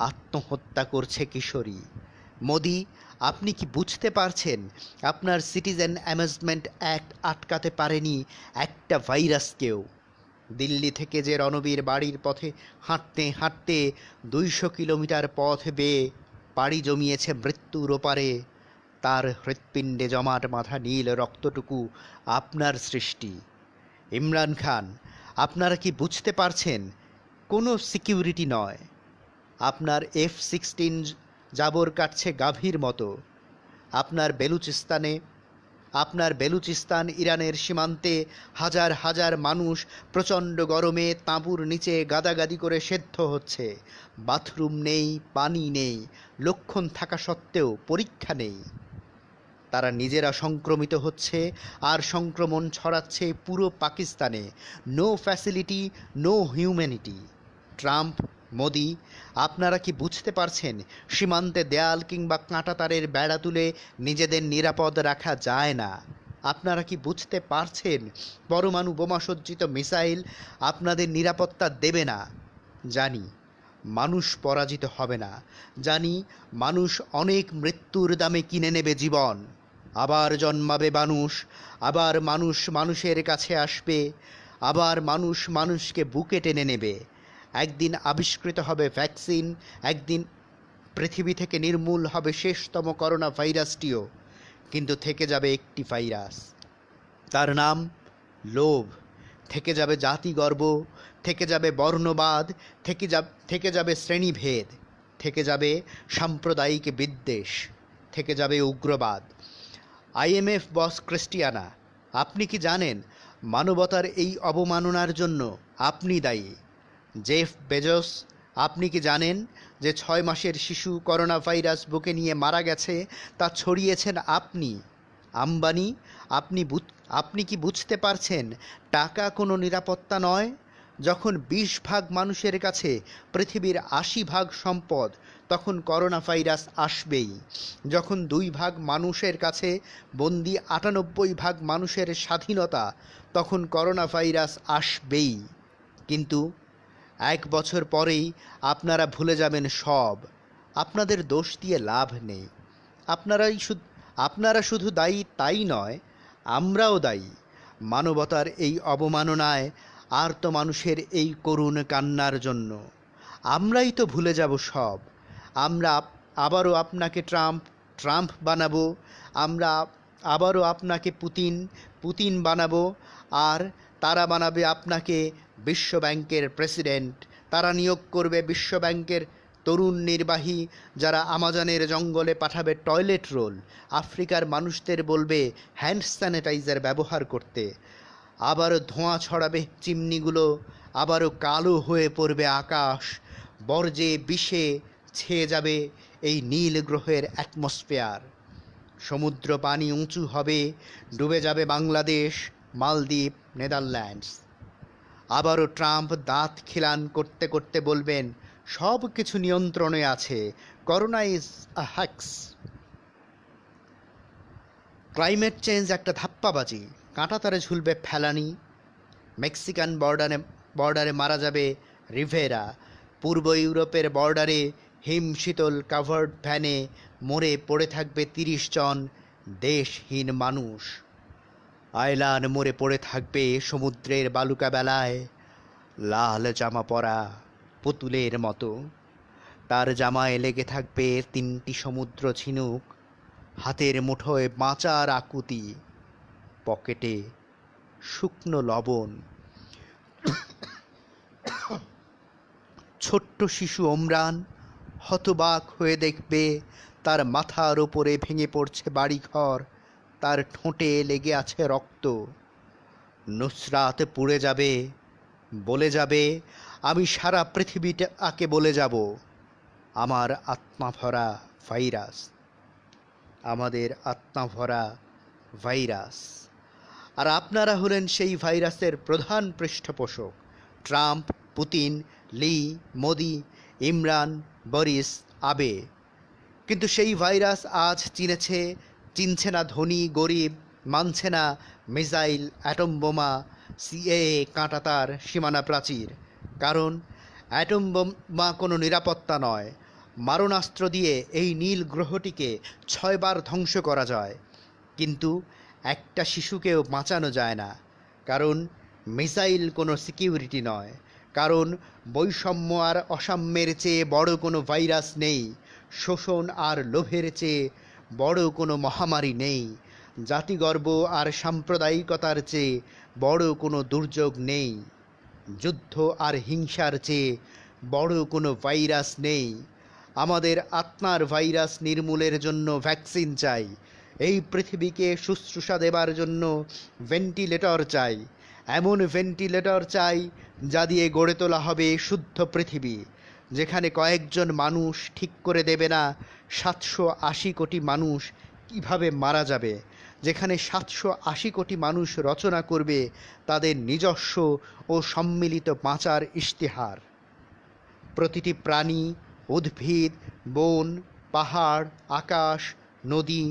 আত্মহত্যা করছে কিশোরী। মোদি, আপনি কি বুঝতে পারছেন আপনার সিটিজেন অ্যামেজমেন্ট অ্যাক্ট আটকাতে পারেনি একটা ভাইরাসকেও? দিল্লি থেকে যে রণবীর বাড়ির পথে হাঁটতে হাঁটতে 200 কিলোমিটার পথ বেয়ে পাড়ি জমিয়েছে মৃত্যুর ওপারে, তার হৃৎপিণ্ডে জমাট বাঁধা নীল রক্তটুকু আপনার সৃষ্টি। ইমরান খান, আপনারা কি বুঝতে পারছেন কোনো সিকিউরিটি নয়, আপনার F-16 জাবর কাটছে গাভীর মতো। আপনার বেলুচিস্তান ইরানের সীমান্তে হাজার হাজার মানুষ প্রচণ্ড গরমে তাঁবুর নিচে গাদাগাদি করে সেদ্ধ হচ্ছে। বাথরুম নেই, পানি নেই, লক্ষণ থাকা সত্ত্বেও পরীক্ষা নেই। তারা নিজেরা সংক্রমিত হচ্ছে আর সংক্রমণ ছড়াচ্ছে পুরো পাকিস্তানে। No facility, no humanity. Trump, Modi, আপনারা কি বুঝতে পারছেন সীমান্তে দেয়াল কিংবা কাঁটাতারের বেড়া তুলে নিজেদের নিরাপদ রাখা যায় না? আপনারা কি বুঝতে পারছেন পরমাণু বোমা সজ্জিত মিসাইল আপনাদের নিরাপত্তা দেবে না? জানি মানুষ পরাজিত হবে না, জানি মানুষ অনেক মৃত্যুর দামে কিনে নেবে জীবন। আবার জন্মাবে মানুষ, আবার মানুষ মানুষের কাছে আসবে, আবার মানুষ মানুষকে বুকে টেনে নেবে। একদিন আবিষ্কৃত হবে ভ্যাকসিন, একদিন পৃথিবী থেকে নির্মূল হবে শেষতম করোনা ভাইরাসটিও। কিন্তু থেকে যাবে একটি ভাইরাস, তার নাম লোভ। থেকে যাবে জাতিগর্ব, থেকে যাবে বর্ণবাদ, থেকে যাবে শ্রেণীভেদ, থেকে যাবে সাম্প্রদায়িক বিদ্বেষ, থেকে যাবে উগ্রবাদ। IMF বস ক্রিস্টিয়ানা, আপনি কি জানেন মানবতার এই অবমাননার জন্য আপনি দায়ী? জেফ বেজোস, আপনি কি জানেন যে 6 মাসের শিশু করোনা ভাইরাস বুকে নিয়ে মারা গেছে? তা ছড়িয়েছেন আপনি। আম্বানি, আপনি কি বুঝতে পারছেন টাকা কোনো নিরাপত্তা নয়? যখন 20 ভাগ মানুষের কাছে পৃথিবীর 80 ভাগ সম্পদ, তখন করোনা ভাইরাস আসবেই। যখন 2 ভাগ মানুষের কাছে বন্দি 98 ভাগ মানুষের স্বাধীনতা, তখন করোনা ভাইরাস আসবেই। কিন্তু 1 বছর পরেই আপনারা ভুলে যাবেন সব। আপনাদের দোষ দিয়ে লাভ নেই। আপনারা শুধু দায়ী তাই নয়, আমরাও দায়ী। মানবতার এই অবমাননায় আর্ত মানুষের এই করুণ কান্নার জন্য আমরাই তো ভুলে যাব সব। আমরা আবারও আপনাকে ট্রাম্প বানাবো, আমরা আবারও আপনাকে পুতিন বানাবো, আর তারা বানাবে আপনাকে বিশ্বব্যাংকের প্রেসিডেন্ট। তারা নিয়োগ করবে বিশ্বব্যাংকের তরুণ নির্বাহী, যারা আমাজনের জঙ্গলে পাঠাবে টয়লেট রোল, আফ্রিকার মানুষদের বলবে হ্যান্ড স্যানিটাইজার ব্যবহার করতে। আবারও ধোঁয়া ছড়াবে চিমনিগুলো, আবারও কালো হয়ে পড়বে আকাশ, বর্জ্যে বিষে ছেয়ে যাবে এই নীল গ্রহের অ্যাটমসফিয়ার। সমুদ্র পানি উঁচু হবে, ডুবে যাবে বাংলাদেশ, মালদ্বীপ, নেদারল্যান্ডস। আবারও ট্রাম্প দাঁত খিলান করতে করতে বলবেন সব কিছু নিয়ন্ত্রণে আছে, corona is a hacks. Climate change একটা ধাপ্পাবাজি, কাঁটাতারে ঝুলবে ফেলানি। মেক্সিকান বর্ডারে মারা যাবে রিভেরা, পূর্ব ইউরোপের বর্ডারে হিমশীতল কাভার্ড ভ্যানে মরে পড়ে থাকবে ৩০ জন দেশহীন মানুষ। আয়লান মরে পড়ে থাকবে সমুদ্রের বালুকা বেলায়, লাল জামা পরা পুতুলের মতো। তার জামায় লেগে থাকবে ৩টি সমুদ্র ঝিনুক, হাতের মুঠোয় বাঁচার আকুতি, পকেটে শুকনো লবণ। ছোট্ট শিশু ওমরান হতবাক হয়ে দেখবে তার মাথার ওপরে ভেঙে পড়ছে বাড়িঘর, তার ঠোঁটে লেগে আছে রক্ত। নুসরাত পুড়ে যাবে, বলে যাবে, আমি সারা পৃথিবীটাকে বলে যাব, আমার আত্মা ভরা ভাইরাস, আমাদের আত্মা ভরা ভাইরাস। আর আপনারা হলেন সেই ভাইরাসের প্রধান পৃষ্ঠপোষক। ট্রাম্প, পুতিন, লি, মোদি, ইমরান, বরিস, আবে। কিন্তু সেই ভাইরাস আজ চিনছে না ধনী গরিব, মানছে না মিসাইল, অ্যাটম বোমা, সিএএ, কাঁটাতার, সীমানা প্রাচীর। কারণ অ্যাটম বোমা কোনো নিরাপত্তা নয়। মারণাস্ত্র দিয়ে এই নীল গ্রহটিকে ৬ বার ধ্বংস করা যায়, কিন্তু একটা শিশুকেও বাঁচানো যায় না। কারণ মিসাইল কোনো সিকিউরিটি নয়। কারণ বৈষম্য আর অসাম্যের চেয়ে বড় কোনো ভাইরাস নেই। শোষণ আর লোভের চেয়ে বড় কোনো মহামারী নেই। জাতিগর্ব আর সাম্প্রদায়িকতার চেয়ে বড় কোনো দুর্যোগ নেই। যুদ্ধ আর হিংসার চেয়ে বড় কোনো ভাইরাস নেই। আমাদের আত্মার ভাইরাস নির্মূলের জন্য ভ্যাকসিন চাই। এই পৃথিবীকে শুশ্রূষা দেবার জন্য ভেন্টিলেটর চাই। এমন ভেন্টিলেটর চাই যা দিয়ে গড়ে তোলা হবে শুদ্ধ পৃথিবী, যেখানে কয়েকজন মানুষ ঠিক করে দেবে না ৭৮০ কোটি মানুষ কিভাবে মারা যাবে, যেখানে ৭৮০ কোটি মানুষ রচনা করবে তাদের নিজস্ব ও সম্মিলিত বাঁচার ইশতেহার। প্রতিটি প্রাণী, উদ্ভিদ, বন, পাহাড়, আকাশ, নদী,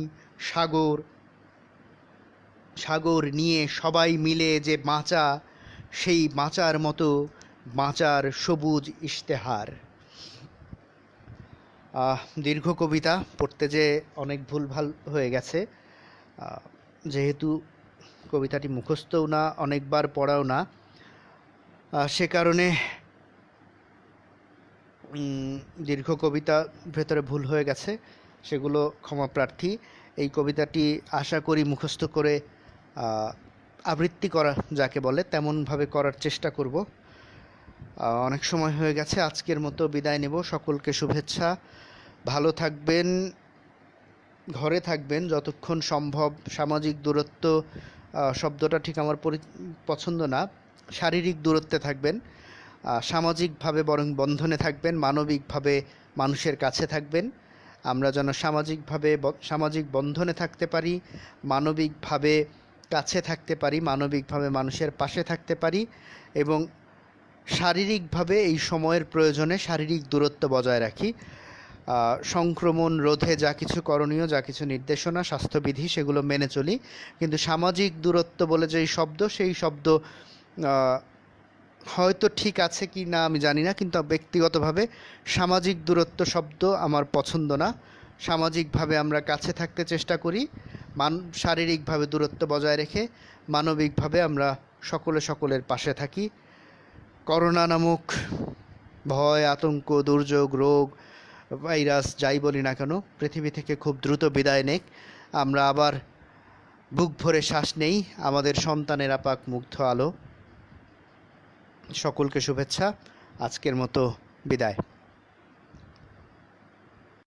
সাগর নিয়ে সবাই মিলে যে বাঁচা, সেই বাঁচার মতো বাঁচার সবুজ ইশতেহার। দীর্ঘ কবিতা পড়তে যে অনেক ভুলভাল হয়ে গেছে, যেহেতু কবিতাটি মুখস্থও না, অনেকবার পড়াও না, সে কারণে দীর্ঘ কবিতা ভেতরে ভুল হয়ে গেছে, সেগুলো ক্ষমা প্রার্থী। এই কবিতাটি আশা করি মুখস্থ করে আবৃত্তি করা যাকে বলে তেমনভাবে করার চেষ্টা করব। অনেক সময় হয়ে গেছে, আজকের মতো বিদায় নেব। সকলকে শুভেচ্ছা। ভালো থাকবেন, ঘরে থাকবেন যতক্ষণ সম্ভব। সামাজিক দূরত্ব শব্দটা ঠিক আমার পছন্দ না। শারীরিক দূরত্বে থাকবেন, সামাজিকভাবে বরং বন্ধনে থাকবেন, মানবিকভাবে মানুষের কাছে থাকবেন। আমরা যেন সামাজিক বন্ধনে থাকতে পারি, মানবিকভাবে কাছে থাকতে পারি, মানবিকভাবে মানুষের পাশে থাকতে পারি এবং শারীরিকভাবে এই সময়ের প্রয়োজনে শারীরিক দূরত্ব বজায় রাখি। সংক্রমণ রোধে যা কিছু করণীয়, যা কিছু নির্দেশনা, স্বাস্থ্যবিধি, সেগুলো মেনে চলি। কিন্তু সামাজিক দূরত্ব বলে যেই শব্দ, সেই শব্দ হয়তো ঠিক আছে কি না আমি জানি না, কিন্তু ব্যক্তিগতভাবে সামাজিক দূরত্ব শব্দ আমার পছন্দ না। সামাজিকভাবে আমরা কাছে থাকতে চেষ্টা করি, শারীরিকভাবে দূরত্ব বজায় রেখে মানবিকভাবে আমরা সকলের পাশে থাকি। করোনা নামক ভয়, আতঙ্ক, দুর্যোগ, রোগ, ভাইরাস যাই বলি না কেন, পৃথিবী থেকে খুব দ্রুত বিদায় নেক। আমরা আবার বুক ভরে শ্বাস নেই আমাদের সন্তানেরা পাক মুগ্ধ আলো। সকলকে শুভেচ্ছা। আজকের মতো বিদায়।